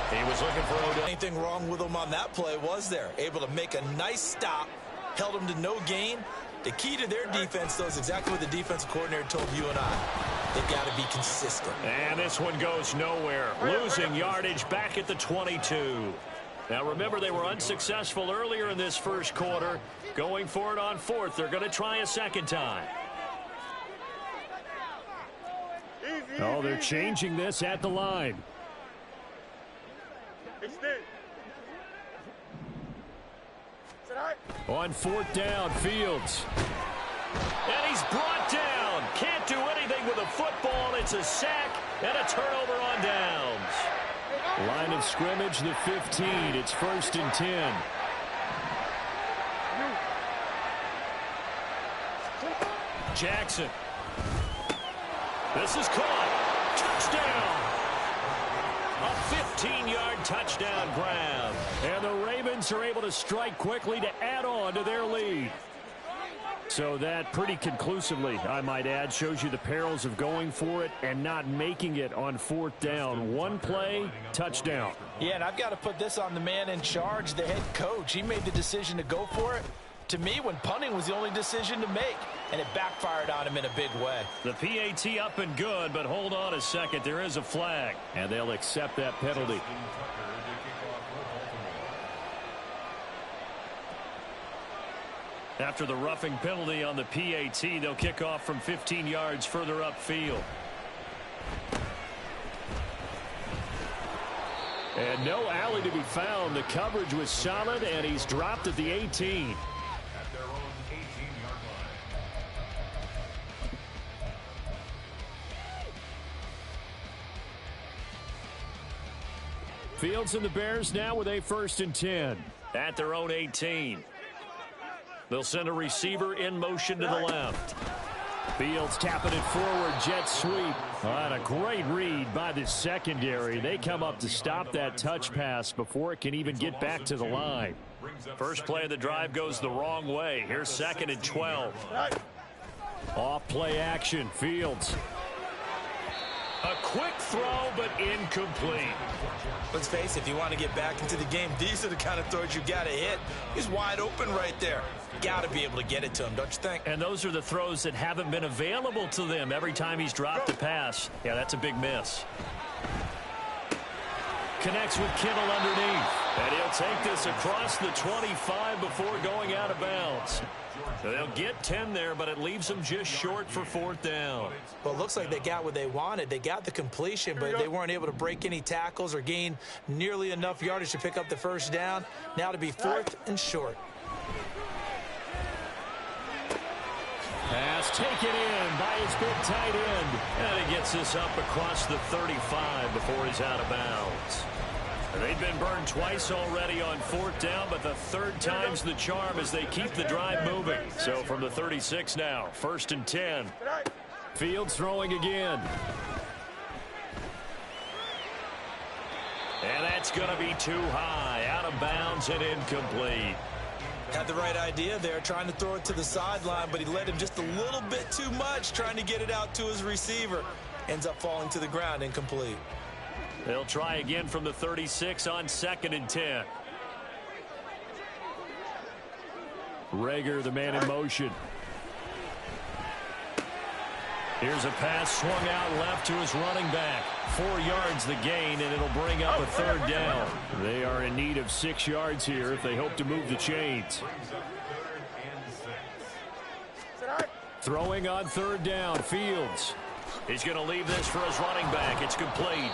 He was looking for Odell. Anything wrong with him on that play, was there? Able to make a nice stop, held him to no gain. The key to their defense, though, is exactly what the defensive coordinator told you and I. They've got to be consistent. And this one goes nowhere. Losing yardage back at the 22. Now, remember, they were unsuccessful earlier in this first quarter. Going for it on fourth. They're going to try a second time. Oh, they're changing this at the line. On fourth down, Fields. And he's brought down. Can't do anything with a football. It's a sack and a turnover on downs. Line of scrimmage, the 15. It's 1st and 10. Jackson. This is caught. Touchdown. A 15-yard touchdown grab. And the Ravens are able to strike quickly to add on to their lead. So that pretty conclusively, I might add, shows you the perils of going for it and not making it on fourth down. One play, touchdown. Yeah, and I've got to put this on the man in charge, the head coach. He made the decision to go for it. To me, when punting was the only decision to make, and it backfired on him in a big way. The PAT up and good, but hold on a second. There is a flag. And they'll accept that penalty. After the roughing penalty on the PAT, they'll kick off from 15 yards further upfield. And no alley to be found. The coverage was solid, and he's dropped at the 18. Fields and the Bears now with a 1st and 10. At their own 18. They'll send a receiver in motion to the left. Fields tapping it forward, jet sweep. And a great read by the secondary. They come up to stop that touch pass before it can even get back to the line. First play of the drive goes the wrong way. Here's 2nd and 12. Off play action, Fields. A quick throw, but incomplete. Let's face it, if you want to get back into the game, these are the kind of throws you got to hit. He's wide open right there. Got to be able to get it to him, don't you think? And those are the throws that haven't been available to them every time he's dropped a pass. Yeah, that's a big miss. Connects with Kittle underneath. And he'll take this across the 25 before going out of bounds. So they'll get 10 there, but it leaves them just short for fourth down. Well, it looks like they got what they wanted. They got the completion, but they weren't able to break any tackles or gain nearly enough yardage to pick up the first down. Now to be 4th and short. Pass taken in by his big tight end. And he gets this up across the 35 before he's out of bounds. They've been burned twice already on fourth down, but the third time's the charm as they keep the drive moving. So from the 36 now, 1st and 10. Fields throwing again. And that's going to be too high, out of bounds and incomplete. Had the right idea there, trying to throw it to the sideline, but he led him just a little bit too much, trying to get it out to his receiver. Ends up falling to the ground, incomplete. They'll try again from the 36 on 2nd and 10. Rager, the man in motion. Here's a pass swung out left to his running back. 4 yards the gain, and it'll bring up a third down. They are in need of 6 yards here if they hope to move the chains. Throwing on third down, Fields. He's going to leave this for his running back. It's complete.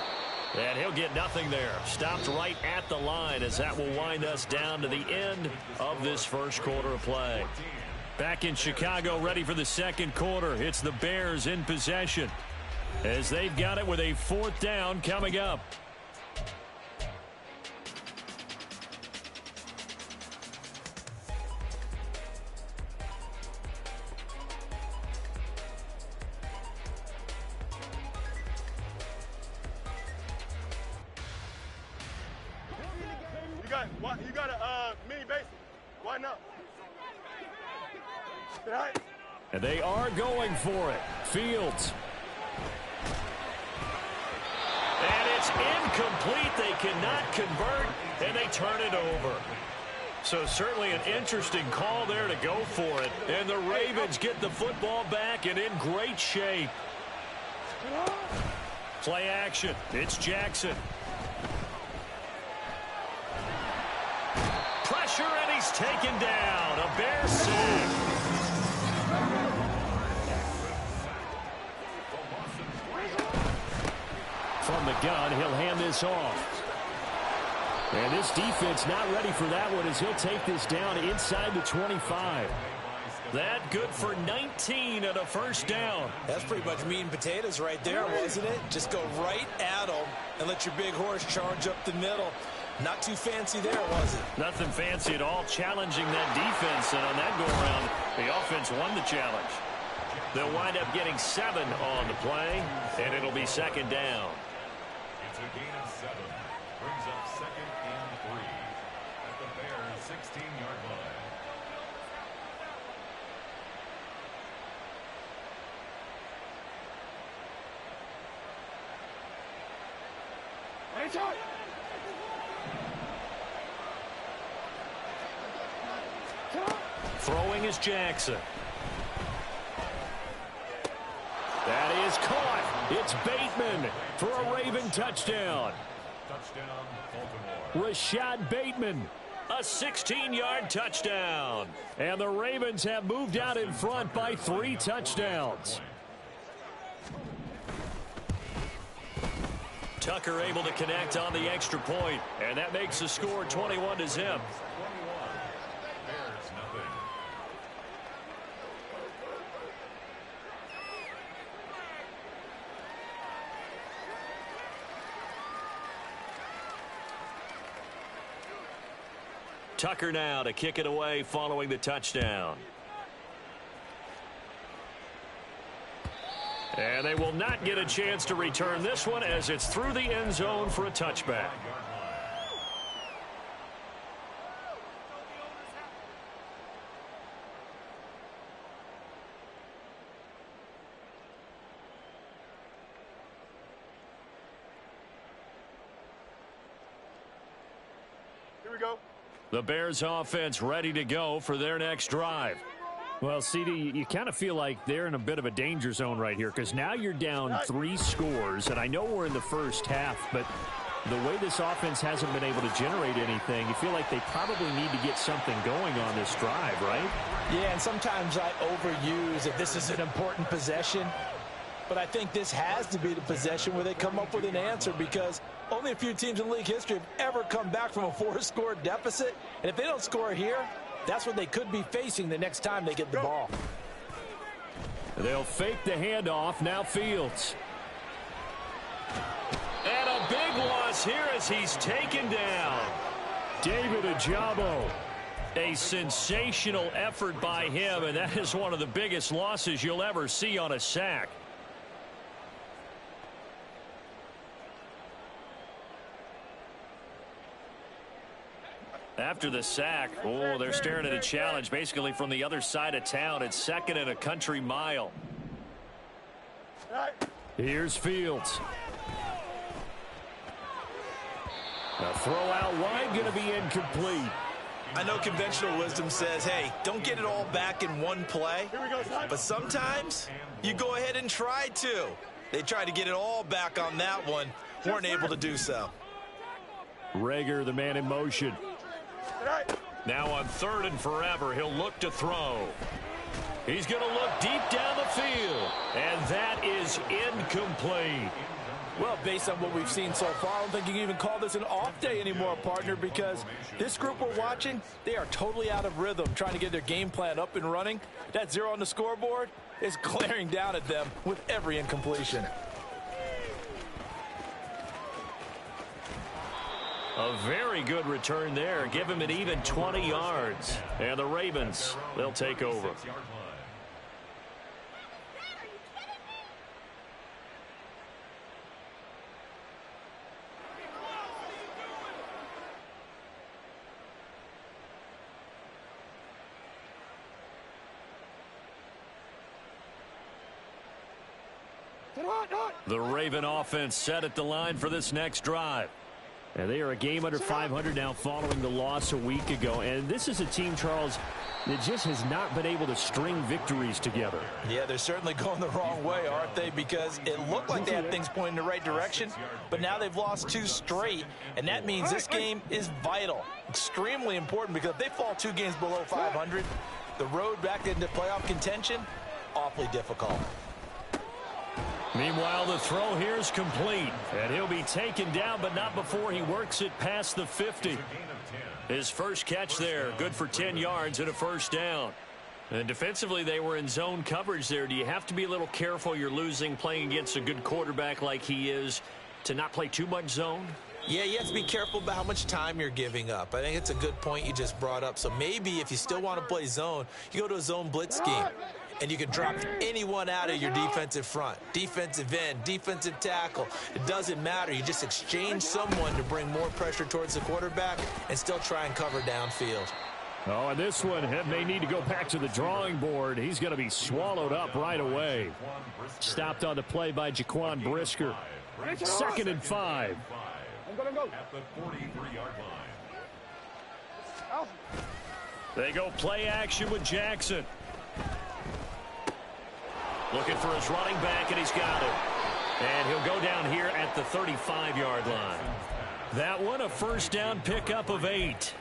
And he'll get nothing there. Stopped right at the line as that will wind us down to the end of this first quarter of play. Back in Chicago, ready for the second quarter. It's the Bears in possession as they've got it with a 4th down coming up. got a mini basic. Why not? All right. And they are going for it. Fields. And it's incomplete. They cannot convert, and they turn it over. So certainly an interesting call there to go for it. And the Ravens get the football back and in great shape. Play action. It's Jackson. Pressure, and he's taken down. A Bear sack. From the gun, he'll hand this off. And this defense not ready for that one as he'll take this down inside the 25. That good for 19 and a first down. That's pretty much meat and potatoes right there, wasn't it? Just go right at them and let your big horse charge up the middle. Not too fancy there, was it? Nothing fancy at all, challenging that defense. And on that go-around, the offense won the challenge. They'll wind up getting 7 on the play, and it'll be second down. It's a gain of 7. Brings up second and 3 at the Bears' 16-yard line. Hey, Charlie. Throwing is Jackson. That is caught. It's Bateman for a Raven touchdown. Touchdown, Baltimore. Rashad Bateman. A 16-yard touchdown. And the Ravens have moved out in front by 3 touchdowns. Tucker able to connect on the extra point, and that makes the score 21-0. 21. Bears nothing. Tucker now to kick it away following the touchdown. And they will not get a chance to return this one as it's through the end zone for a touchback. Here we go. The Bears offense ready to go for their next drive. Well, CD, you kind of feel like they're in a bit of a danger zone right here because now you're down 3 scores, and I know we're in the first half, but the way this offense hasn't been able to generate anything, you feel like they probably need to get something going on this drive, right? Yeah, and sometimes I overuse if this is an important possession. But I think this has to be the possession where they come up with an answer because only a few teams in league history have ever come back from a 4-score deficit. And if they don't score here, that's what they could be facing the next time they get the ball. They'll fake the handoff. Now Fields. And a big loss here as he's taken down. David Ajabo. A sensational effort by him, and that is one of the biggest losses you'll ever see on a sack. After the sack, oh, they're staring at a challenge basically from the other side of town. It's second and a country mile. Here's Fields. A throw out wide going to be incomplete. I know conventional wisdom says, hey, don't get it all back in one play. But sometimes you go ahead and try to. They tried to get it all back on that one. Weren't able to do so. Rager, the man in motion. Now on 3rd and forever, he'll look to throw. He's going to look deep down the field. And that is incomplete. Well, based on what we've seen so far, I don't think you can even call this an off day anymore, partner, because this group we're watching, they are totally out of rhythm, trying to get their game plan up and running. That 0 on the scoreboard is glaring down at them with every incompletion. A very good return there. Give him an even 20 yards. And the Ravens, they'll take over. The Raven offense set at the line for this next drive. And they are a game under 500 now following the loss a week ago. And this is a team, Charles, that just has not been able to string victories together. Yeah, they're certainly going the wrong way, aren't they? Because it looked like they had things pointing in the right direction, but now they've lost 2 straight, and that means this game is vital, extremely important, because if they fall 2 games below 500, the road back into playoff contention, awfully difficult. Meanwhile, the throw here is complete, and he'll be taken down, but not before he works it past the 50. His first catch there, good for 10 yards and a first down. And defensively, they were in zone coverage there. Do you have to be a little careful you're losing playing against a good quarterback like he is to not play too much zone? Yeah, you have to be careful about how much time you're giving up. I think it's a good point you just brought up. So maybe if you still want to play zone, you go to a zone blitz scheme. And you can drop anyone out of your defensive front. Defensive end, defensive tackle. It doesn't matter. You just exchange someone to bring more pressure towards the quarterback and still try and cover downfield. Oh, and this one may need to go back to the drawing board. He's going to be swallowed up right away. Stopped on the play by Jaquan Brisker. 2nd and 5. At the 43-yard line. They go play action with Jackson. Looking for his running back, and he's got it. And he'll go down here at the 35-yard line. That one, a first down pickup of 8.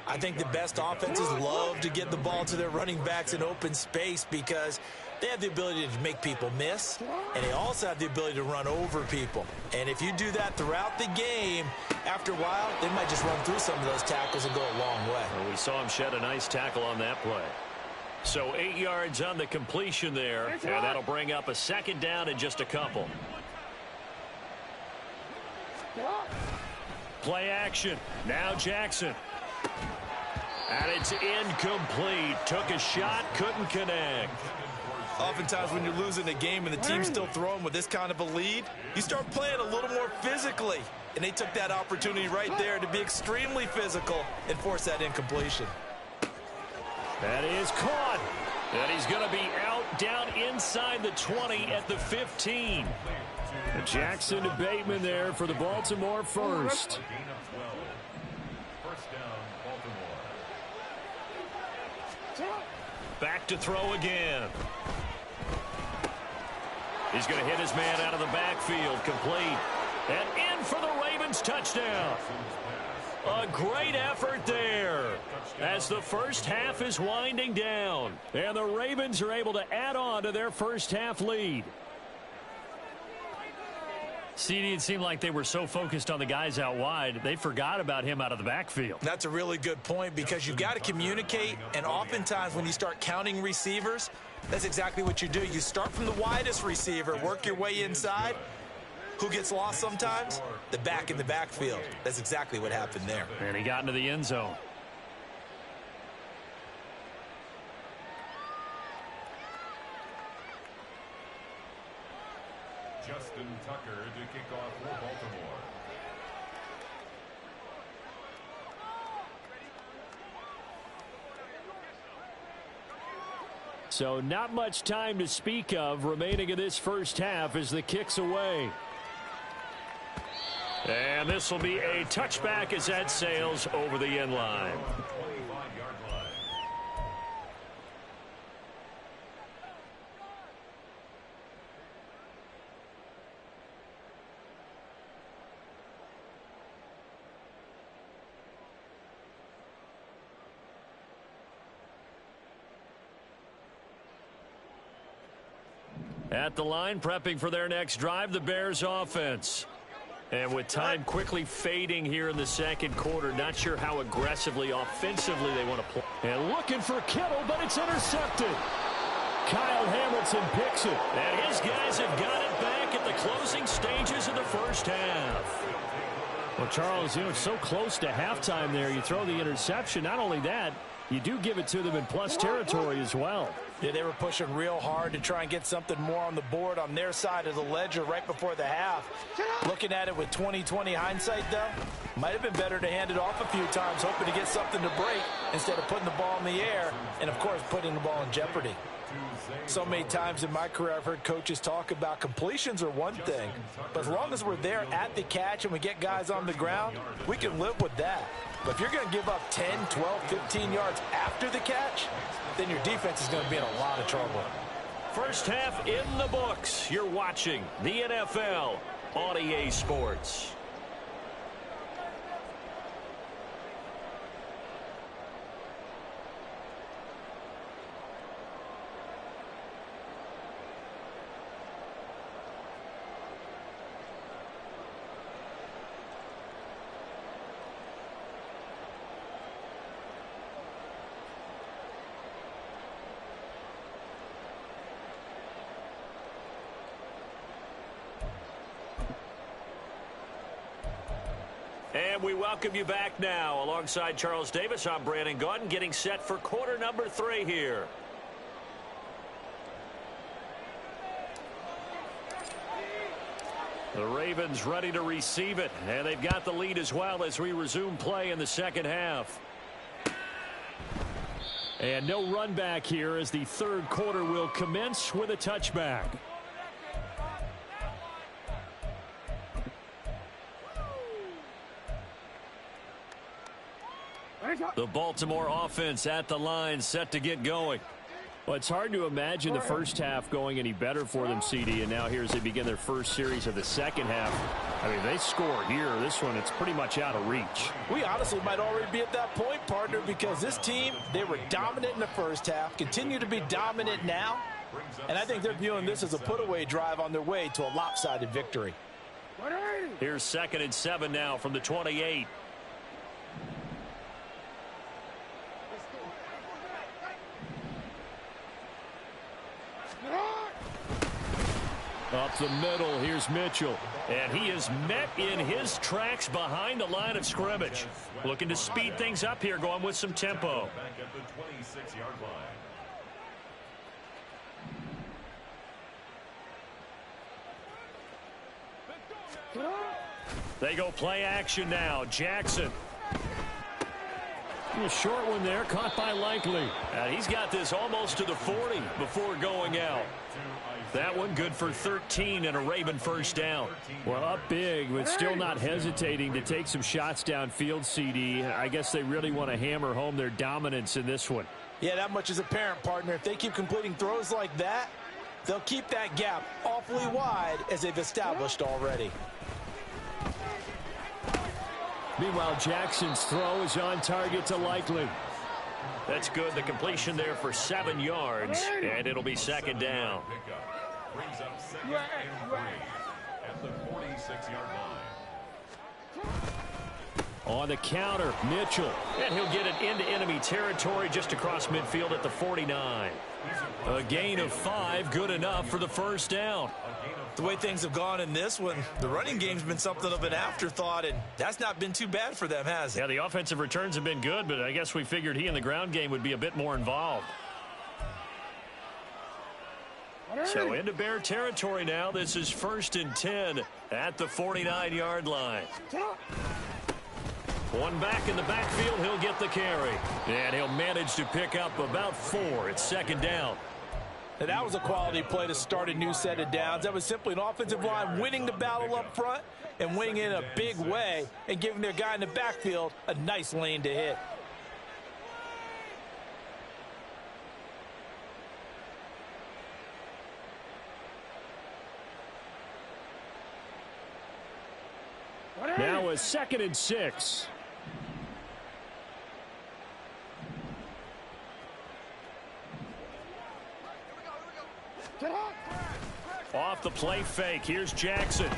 I think the best offenses love to get the ball to their running backs in open space because they have the ability to make people miss, and they also have the ability to run over people. And if you do that throughout the game, after a while, they might just run through some of those tackles and go a long way. Well, we saw him shed a nice tackle on that play. So 8 yards on the completion there, and that'll bring up a second down in just a couple. Play action. Now Jackson. And it's incomplete. Took a shot, couldn't connect. Oftentimes when you're losing a game and the team's still throwing with this kind of a lead, you start playing a little more physically. And they took that opportunity right there to be extremely physical and force that incompletion. That is caught. And he's going to be out down inside the 20 at the 15. And Jackson to Bateman there for the Baltimore first. Gain of 12. First down, Baltimore. Back to throw again. He's going to hit his man out of the backfield. Complete. And in for the Ravens touchdown. A great effort there as the first half is winding down. And the Ravens are able to add on to their first half lead. CD, it seemed like they were so focused on the guys out wide, they forgot about him out of the backfield. That's a really good point because you've got to communicate, and oftentimes when you start counting receivers, that's exactly what you do. You start from the widest receiver, work your way inside. Who gets lost sometimes? The back in the backfield. That's exactly what happened there. And he got into the end zone. Justin Tucker to kick off for Baltimore. So not much time to speak of remaining in this first half as the kick's away. And this will be a touchback as that sails over the end line. 25-yard line. At the line, prepping for their next drive, the Bears offense. And with time quickly fading here in the second quarter, not sure how aggressively, offensively they want to play. And looking for Kittle, but it's intercepted. Kyle Hamilton picks it. And his guys have got it back at the closing stages of the first half. Well, Charles, it's so close to halftime there. You throw the interception. Not only that, you do give it to them in plus territory as well. Yeah, they were pushing real hard to try and get something more on the board on their side of the ledger right before the half. Looking at it with 20/20 hindsight, though, might have been better to hand it off a few times, hoping to get something to break instead of putting the ball in the air and, of course, putting the ball in jeopardy. So many times in my career, I've heard coaches talk about completions are one thing, but as long as we're there at the catch and we get guys on the ground, we can live with that. But if you're going to give up 10, 12, 15 yards after the catch, then your defense is going to be in a lot of trouble. First half in the books. You're watching the NFL on EA Sports. And we welcome you back now. Alongside Charles Davis, I'm Brandon Gaudin, getting set for quarter number 3 here. The Ravens ready to receive it, and they've got the lead as well as we resume play in the second half. And no run back here as the third quarter will commence with a touchback. The Baltimore offense at the line, set to get going. Well, it's hard to imagine the first half going any better for them, CD, and now here as they begin their first series of the second half. I mean, they score here. This one, it's pretty much out of reach. We honestly might already be at that point, partner, because this team, they were dominant in the first half, continue to be dominant now, and I think they're viewing this as a put-away drive on their way to a lopsided victory. Here's 2nd and 7 now from the 28. Up the middle, here's Mitchell. And he is met in his tracks behind the line of scrimmage. Looking to speed things up here, going with some tempo. Back at the 26-yard line. They go play action now. Jackson. A short one there, caught by Likely. And he's got this almost to the 40 before going out. That one good for 13 and a Raven first down. Well, up big, but still not hesitating to take some shots downfield, CD. I guess they really want to hammer home their dominance in this one. Yeah, that much is apparent, partner. If they keep completing throws like that, they'll keep that gap awfully wide as they've established already. Meanwhile, Jackson's throw is on target to Likely. That's good. The completion there for 7 yards, and it'll be 2nd down. Brings up 2nd and 3 at the 46-yard line. On the counter, Mitchell. And he'll get it into enemy territory just across midfield at the 49. A gain of 5, good enough for the first down. The way things have gone in this one, the running game's been something of an afterthought, and that's not been too bad for them, has it? Yeah, the offensive returns have been good, but I guess we figured he in the ground game would be a bit more involved. So into Bear territory now. This is 1st and 10 at the 49-yard line. One back in the backfield, he'll get the carry. And he'll manage to pick up about 4. It's 2nd down. And that was a quality play to start a new set of downs. That was simply an offensive line winning the battle up front and winning in a big way and giving their guy in the backfield a nice lane to hit. Now a 2nd and 6. Off the play fake. Here's Jackson.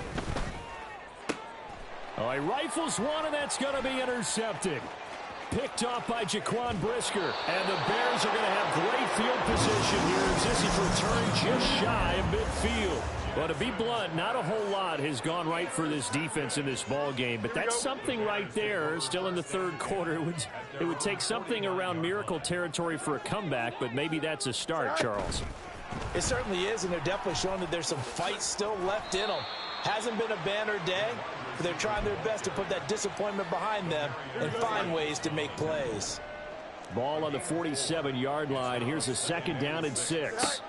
Oh, he rifles one, and that's going to be intercepted. Picked off by Jaquan Brisker. And the Bears are going to have great field position here as this is returned just shy of midfield. Well, to be blunt, not a whole lot has gone right for this defense in this ball game, but that's something right there. Still in the third quarter, it would take something around miracle territory for a comeback, but maybe that's a start, Charles. It certainly is, and they're definitely showing that there's some fight still left in them. Hasn't been a banner day, but they're trying their best to put that disappointment behind them and find ways to make plays. Ball on the 47-yard line. Here's a second down and 6.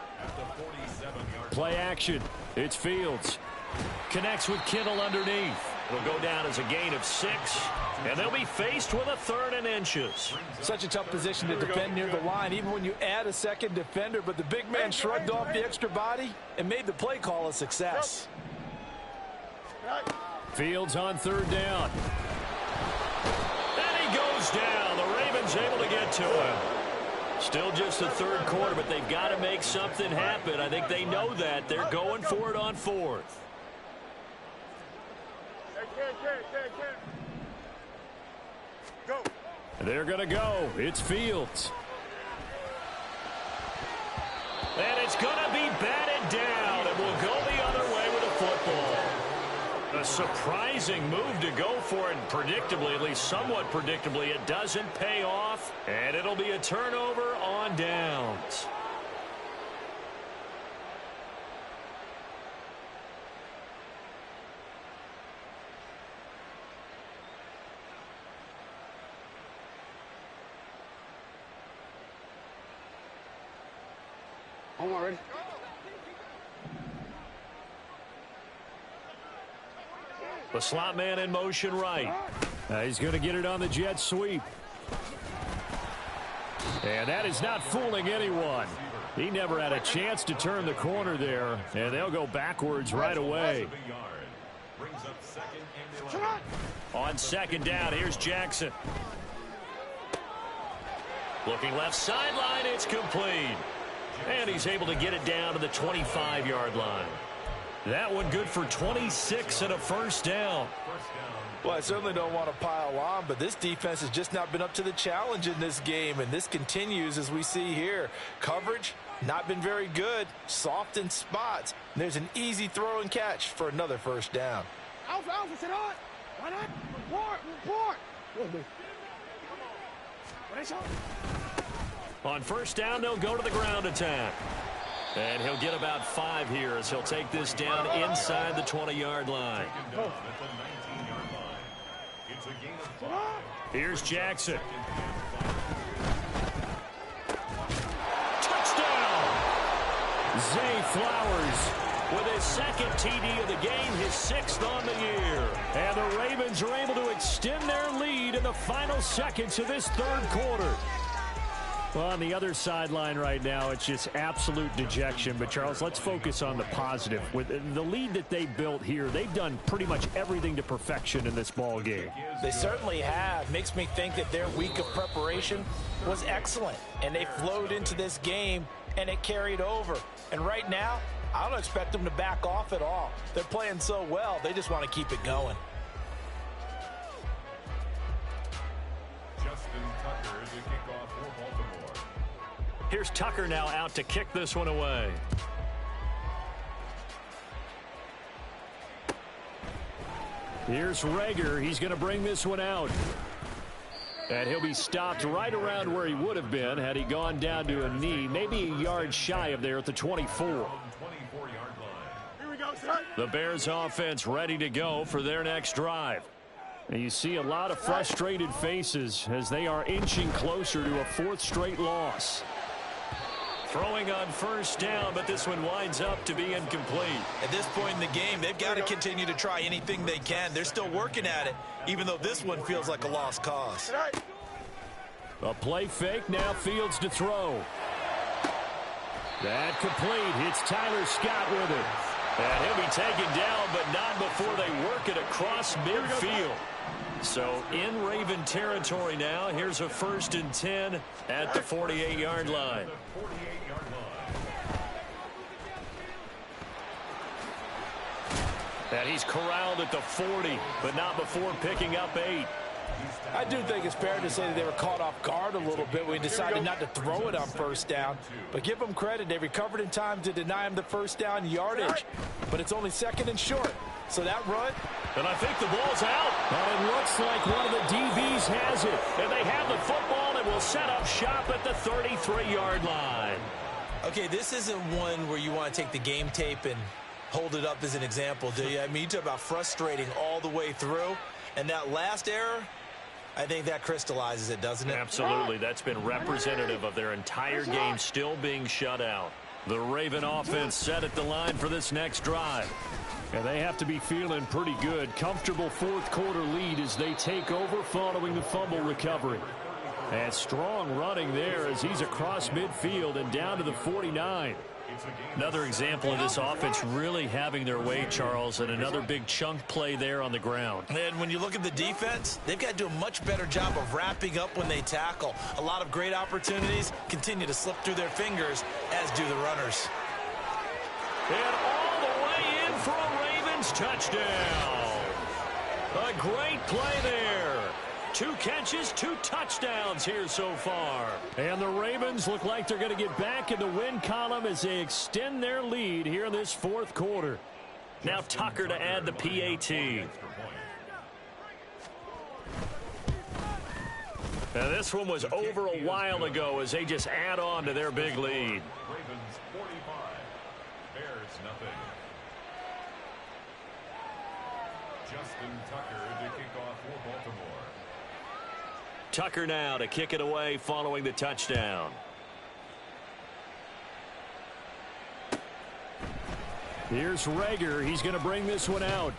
Play action. It's Fields. Connects with Kittle underneath. It'll go down as a gain of 6, and they'll be faced with a 3rd and inches. Such a tough position to defend near the line, even when you add a second defender, but the big man shrugged off the extra body and made the play call a success. Fields on 3rd down. And he goes down. The Ravens able to get to him. Still just the third quarter, but they've got to make something happen. I think they know that. They're going for it on 4th. Go. They're going to go. It's Fields. And it's going to be batted down, and we'll go the other way with a football. A surprising move to go for it, and predictably, at least somewhat predictably, it doesn't pay off, and it'll be a turnover on downs. I'm already. The slot man in motion right. He's going to get it on the jet sweep. And that is not fooling anyone. He never had a chance to turn the corner there, and they'll go backwards right away. On second down, here's Jackson. Looking left sideline, it's complete. And he's able to get it down to the 25-yard line. That one good for 26 and a first down. Well, I certainly don't want to pile on, but this defense has just not been up to the challenge in this game, and this continues as we see here. Coverage, not been very good, soft in spots. And there's an easy throw and catch for another first down. Alpha, sit on. Why not? Report. On first down, they'll go to the ground attack. And he'll get about 5 here as he'll take this down inside the 20-yard line. Here's Jackson. Touchdown! Zay Flowers with his second TD of the game, his 6th on the year. And the Ravens are able to extend their lead in the final seconds of this third quarter. Well, on the other sideline right now, it's just absolute dejection. But, Charles, let's focus on the positive. With the lead that they built here, they've done pretty much everything to perfection in this ball game. They certainly have. Makes me think that their week of preparation was excellent. And they flowed into this game, and it carried over. And right now, I don't expect them to back off at all. They're playing so well, they just want to keep it going. Here's Tucker now out to kick this one away. Here's Rager. He's going to bring this one out. And he'll be stopped right around where he would have been had he gone down to a knee, maybe a yard shy of there at the 24. Here we go, sir. The Bears offense ready to go for their next drive. And you see a lot of frustrated faces as they are inching closer to a 4th straight loss. Throwing on first down, but this one winds up to be incomplete. At this point in the game, they've got to continue to try anything they can. They're still working at it, even though this one feels like a lost cause. A play fake, now Fields to throw. That complete. It's Tyler Scott with it. And he'll be taken down, but not before they work it across midfield. So in Raven territory now. Here's a 1st and 10 at the 48-yard line. And he's corralled at the 40, but not before picking up 8. I do think it's fair to say that they were caught off guard a little bit when we decided not to throw it on first down. But give them credit. They recovered in time to deny him the first down yardage. But it's only second and short. So that run. And I think the ball's out. Well, it looks like one of the DBs has it. And they have the football and will set up shop at the 33-yard line. Okay, this isn't one where you want to take the game tape and hold it up as an example, do you? I mean, you talk about frustrating all the way through. And that last error, I think that crystallizes it, doesn't it? Absolutely. That's been representative of their entire game still being shut out. The Raven offense set at the line for this next drive. And they have to be feeling pretty good. Comfortable fourth quarter lead as they take over following the fumble recovery. And strong running there as he's across midfield and down to the 49. Another example of this offense really having their way, Charles, and another big chunk play there on the ground. And when you look at the defense, they've got to do a much better job of wrapping up when they tackle. A lot of great opportunities continue to slip through their fingers, as do the runners. And all the way in for a Ravens touchdown. A great play there. 2 catches, 2 touchdowns here so far. And the Ravens look like they're going to get back in the win column as they extend their lead here in this fourth quarter. Now Tucker to add the PAT. Now this one was over a while ago as they just add on to their big lead. Ravens 45, Bears nothing. Justin Tucker to kick off for Baltimore. Tucker now to kick it away following the touchdown. Here's Rager. He's going to bring this one out.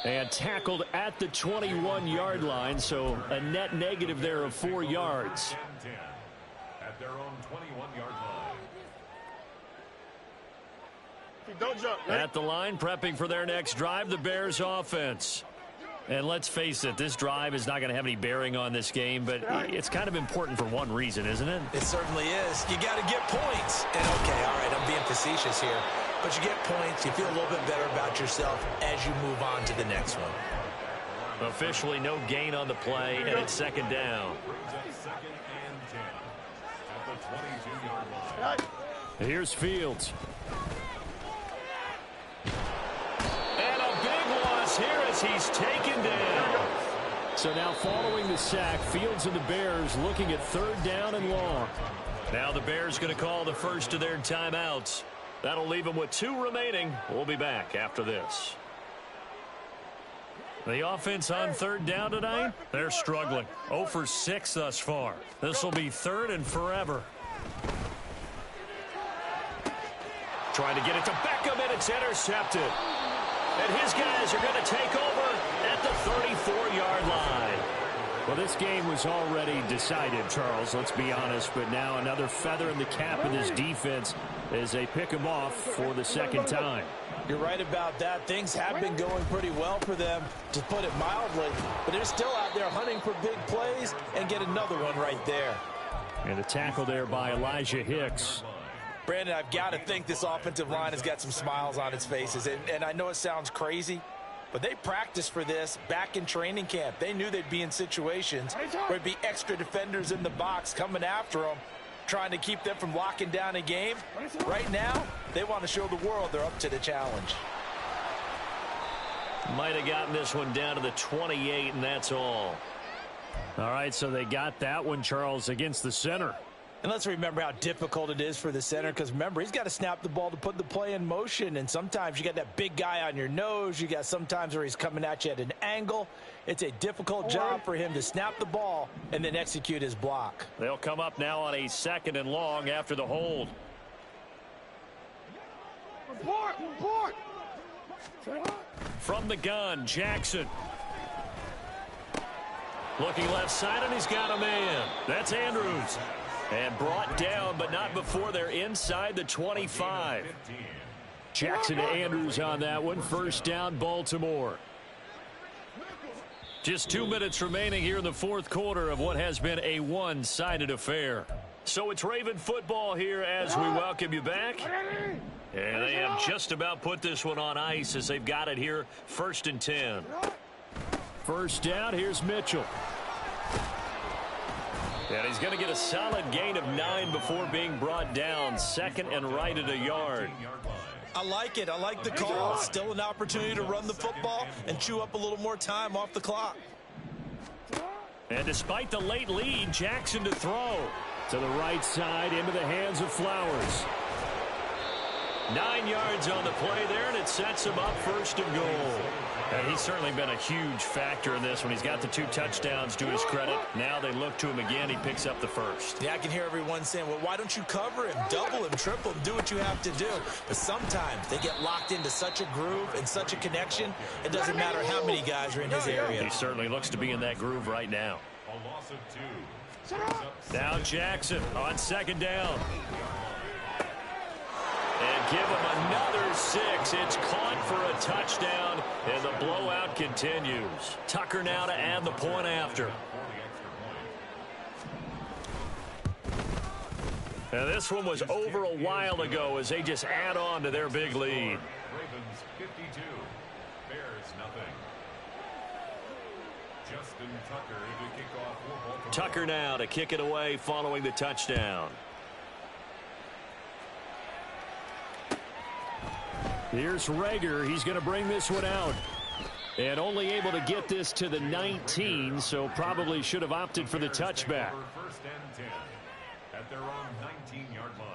And tackled at the 21-yard line, so a net negative there of 4 yards. 10-10 at their own 21-yard line. Don't jump. At the line, prepping for their next drive, the Bears offense. And let's face it, this drive is not going to have any bearing on this game, but it's kind of important for one reason, isn't it? It certainly is. You got to get points. And okay, all right, I'm being facetious here. But you get points, you feel a little bit better about yourself as you move on to the next one. Officially no gain on the play, and it's second down. Brings up second and 10 at the 22-yard line. Here's Fields. And a big loss here as he's taken down. So now following the sack, Fields and the Bears looking at 3rd down and long. Now the Bears going to call the first of their timeouts. That'll leave them with 2 remaining. We'll be back after this. The offense on 3rd down tonight, they're struggling. 0 for 6 thus far. This will be 3rd and forever. Trying to get it to Beckham, and it's intercepted. And his guys are going to take over at the 34-yard line. Well, this game was already decided, Charles, let's be honest. But now another feather in the cap of this defense as they pick him off for the 2nd time. You're right about that. Things have been going pretty well for them, to put it mildly. But they're still out there hunting for big plays and get another one right there. And a tackle there by Elijah Hicks. Brandon, I've got to think this offensive line has got some smiles on its faces. And I know it sounds crazy, but they practiced for this back in training camp. They knew they'd be in situations where there'd be extra defenders in the box coming after them, trying to keep them from locking down a game. Right now, they want to show the world they're up to the challenge. Might have gotten this one down to the 28, and that's all. All right, so they got that one, Charles, against the center. And let's remember how difficult it is for the center, because remember, he's got to snap the ball to put the play in motion, and sometimes you got that big guy on your nose. You got sometimes where he's coming at you at an angle. It's a difficult job for him to snap the ball and then execute his block. They'll come up now on a 2nd and long after the hold. Report. From the gun, Jackson. Looking left side, and he's got a man. That's Andrews. And brought down, but not before they're inside the 25. Jackson to Andrews on that one. 1st down, Baltimore. Just 2 minutes remaining here in the 4th quarter of what has been a one-sided affair. So it's Raven football here as we welcome you back. And they have just about put this one on ice as they've got it here 1st and 10. First down, here's Mitchell. And he's going to get a solid gain of 9 before being brought down. Second and right at a yard. I like it. I like the call. Still an opportunity to run the football and chew up a little more time off the clock. And despite the late lead, Jackson to throw. To the right side, into the hands of Flowers. 9 yards on the play there, and it sets him up first and goal. And he's certainly been a huge factor in this when he's got the 2 touchdowns to his credit. Now they look to him again. He picks up the first. Yeah, I can hear everyone saying, well, why don't you cover him, double him, triple him, do what you have to do. But sometimes they get locked into such a groove and such a connection, it doesn't matter how many guys are in his area. He certainly looks to be in that groove right now. A loss of 2. Now Jackson on second down. And give him another 6. It's caught for a touchdown, and the blowout continues. Tucker now to add the point after. And this one was over a while ago as they just add on to their big lead. Ravens 52. Bears nothing. Justin Tucker to kick off for Baltimore. Tucker now to kick it away following the touchdown. Here's Rager. He's going to bring this one out. And only able to get this to the 19, so probably should have opted for the touchback. First and 10 at their own 19-yard line.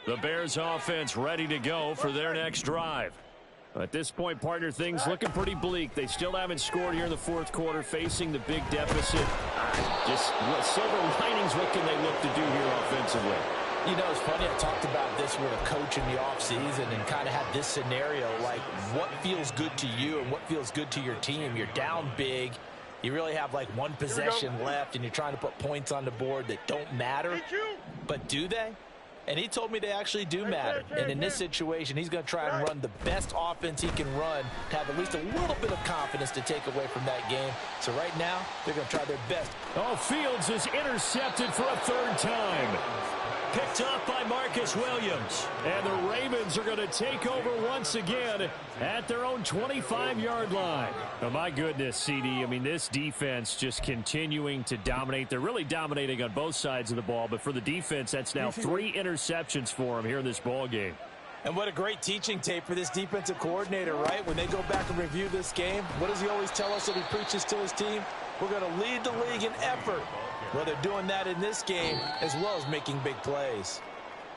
The Bears offense ready to go for their next drive. At this point, partner, things looking pretty bleak. They still haven't scored here in the fourth quarter, facing the big deficit. Just silver linings, what can they look to do here offensively? You know, it's funny, I talked about this with a coach in the offseason and kind of had this scenario, like what feels good to you and what feels good to your team. You're down big. You really have like one possession left, and you're trying to put points on the board that don't matter. But do they? And he told me they actually do matter. And in this situation, he's going to try and run the best offense he can run to have at least a little bit of confidence to take away from that game. So right now, they're going to try their best. Oh, Fields is intercepted for a third time. Picked up by Marcus Williams. And the Ravens are going to take over once again at their own 25-yard line. Oh, my goodness, CD. I mean, this defense just continuing to dominate. They're really dominating on both sides of the ball. But for the defense, that's now 3 interceptions for them here in this ball game. And what a great teaching tape for this defensive coordinator, right? When they go back and review this game, what does he always tell us that he preaches to his team? We're going to lead the league in effort. Well, they're doing that in this game as well as making big plays.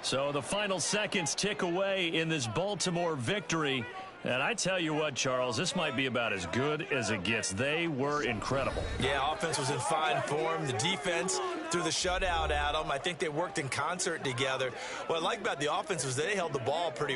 So the final seconds tick away in this Baltimore victory. And I tell you what, Charles, this might be about as good as it gets. They were incredible. Yeah, offense was in fine form. The defense threw the shutout at them. I think they worked in concert together. What I like about the offense was they held the ball pretty well.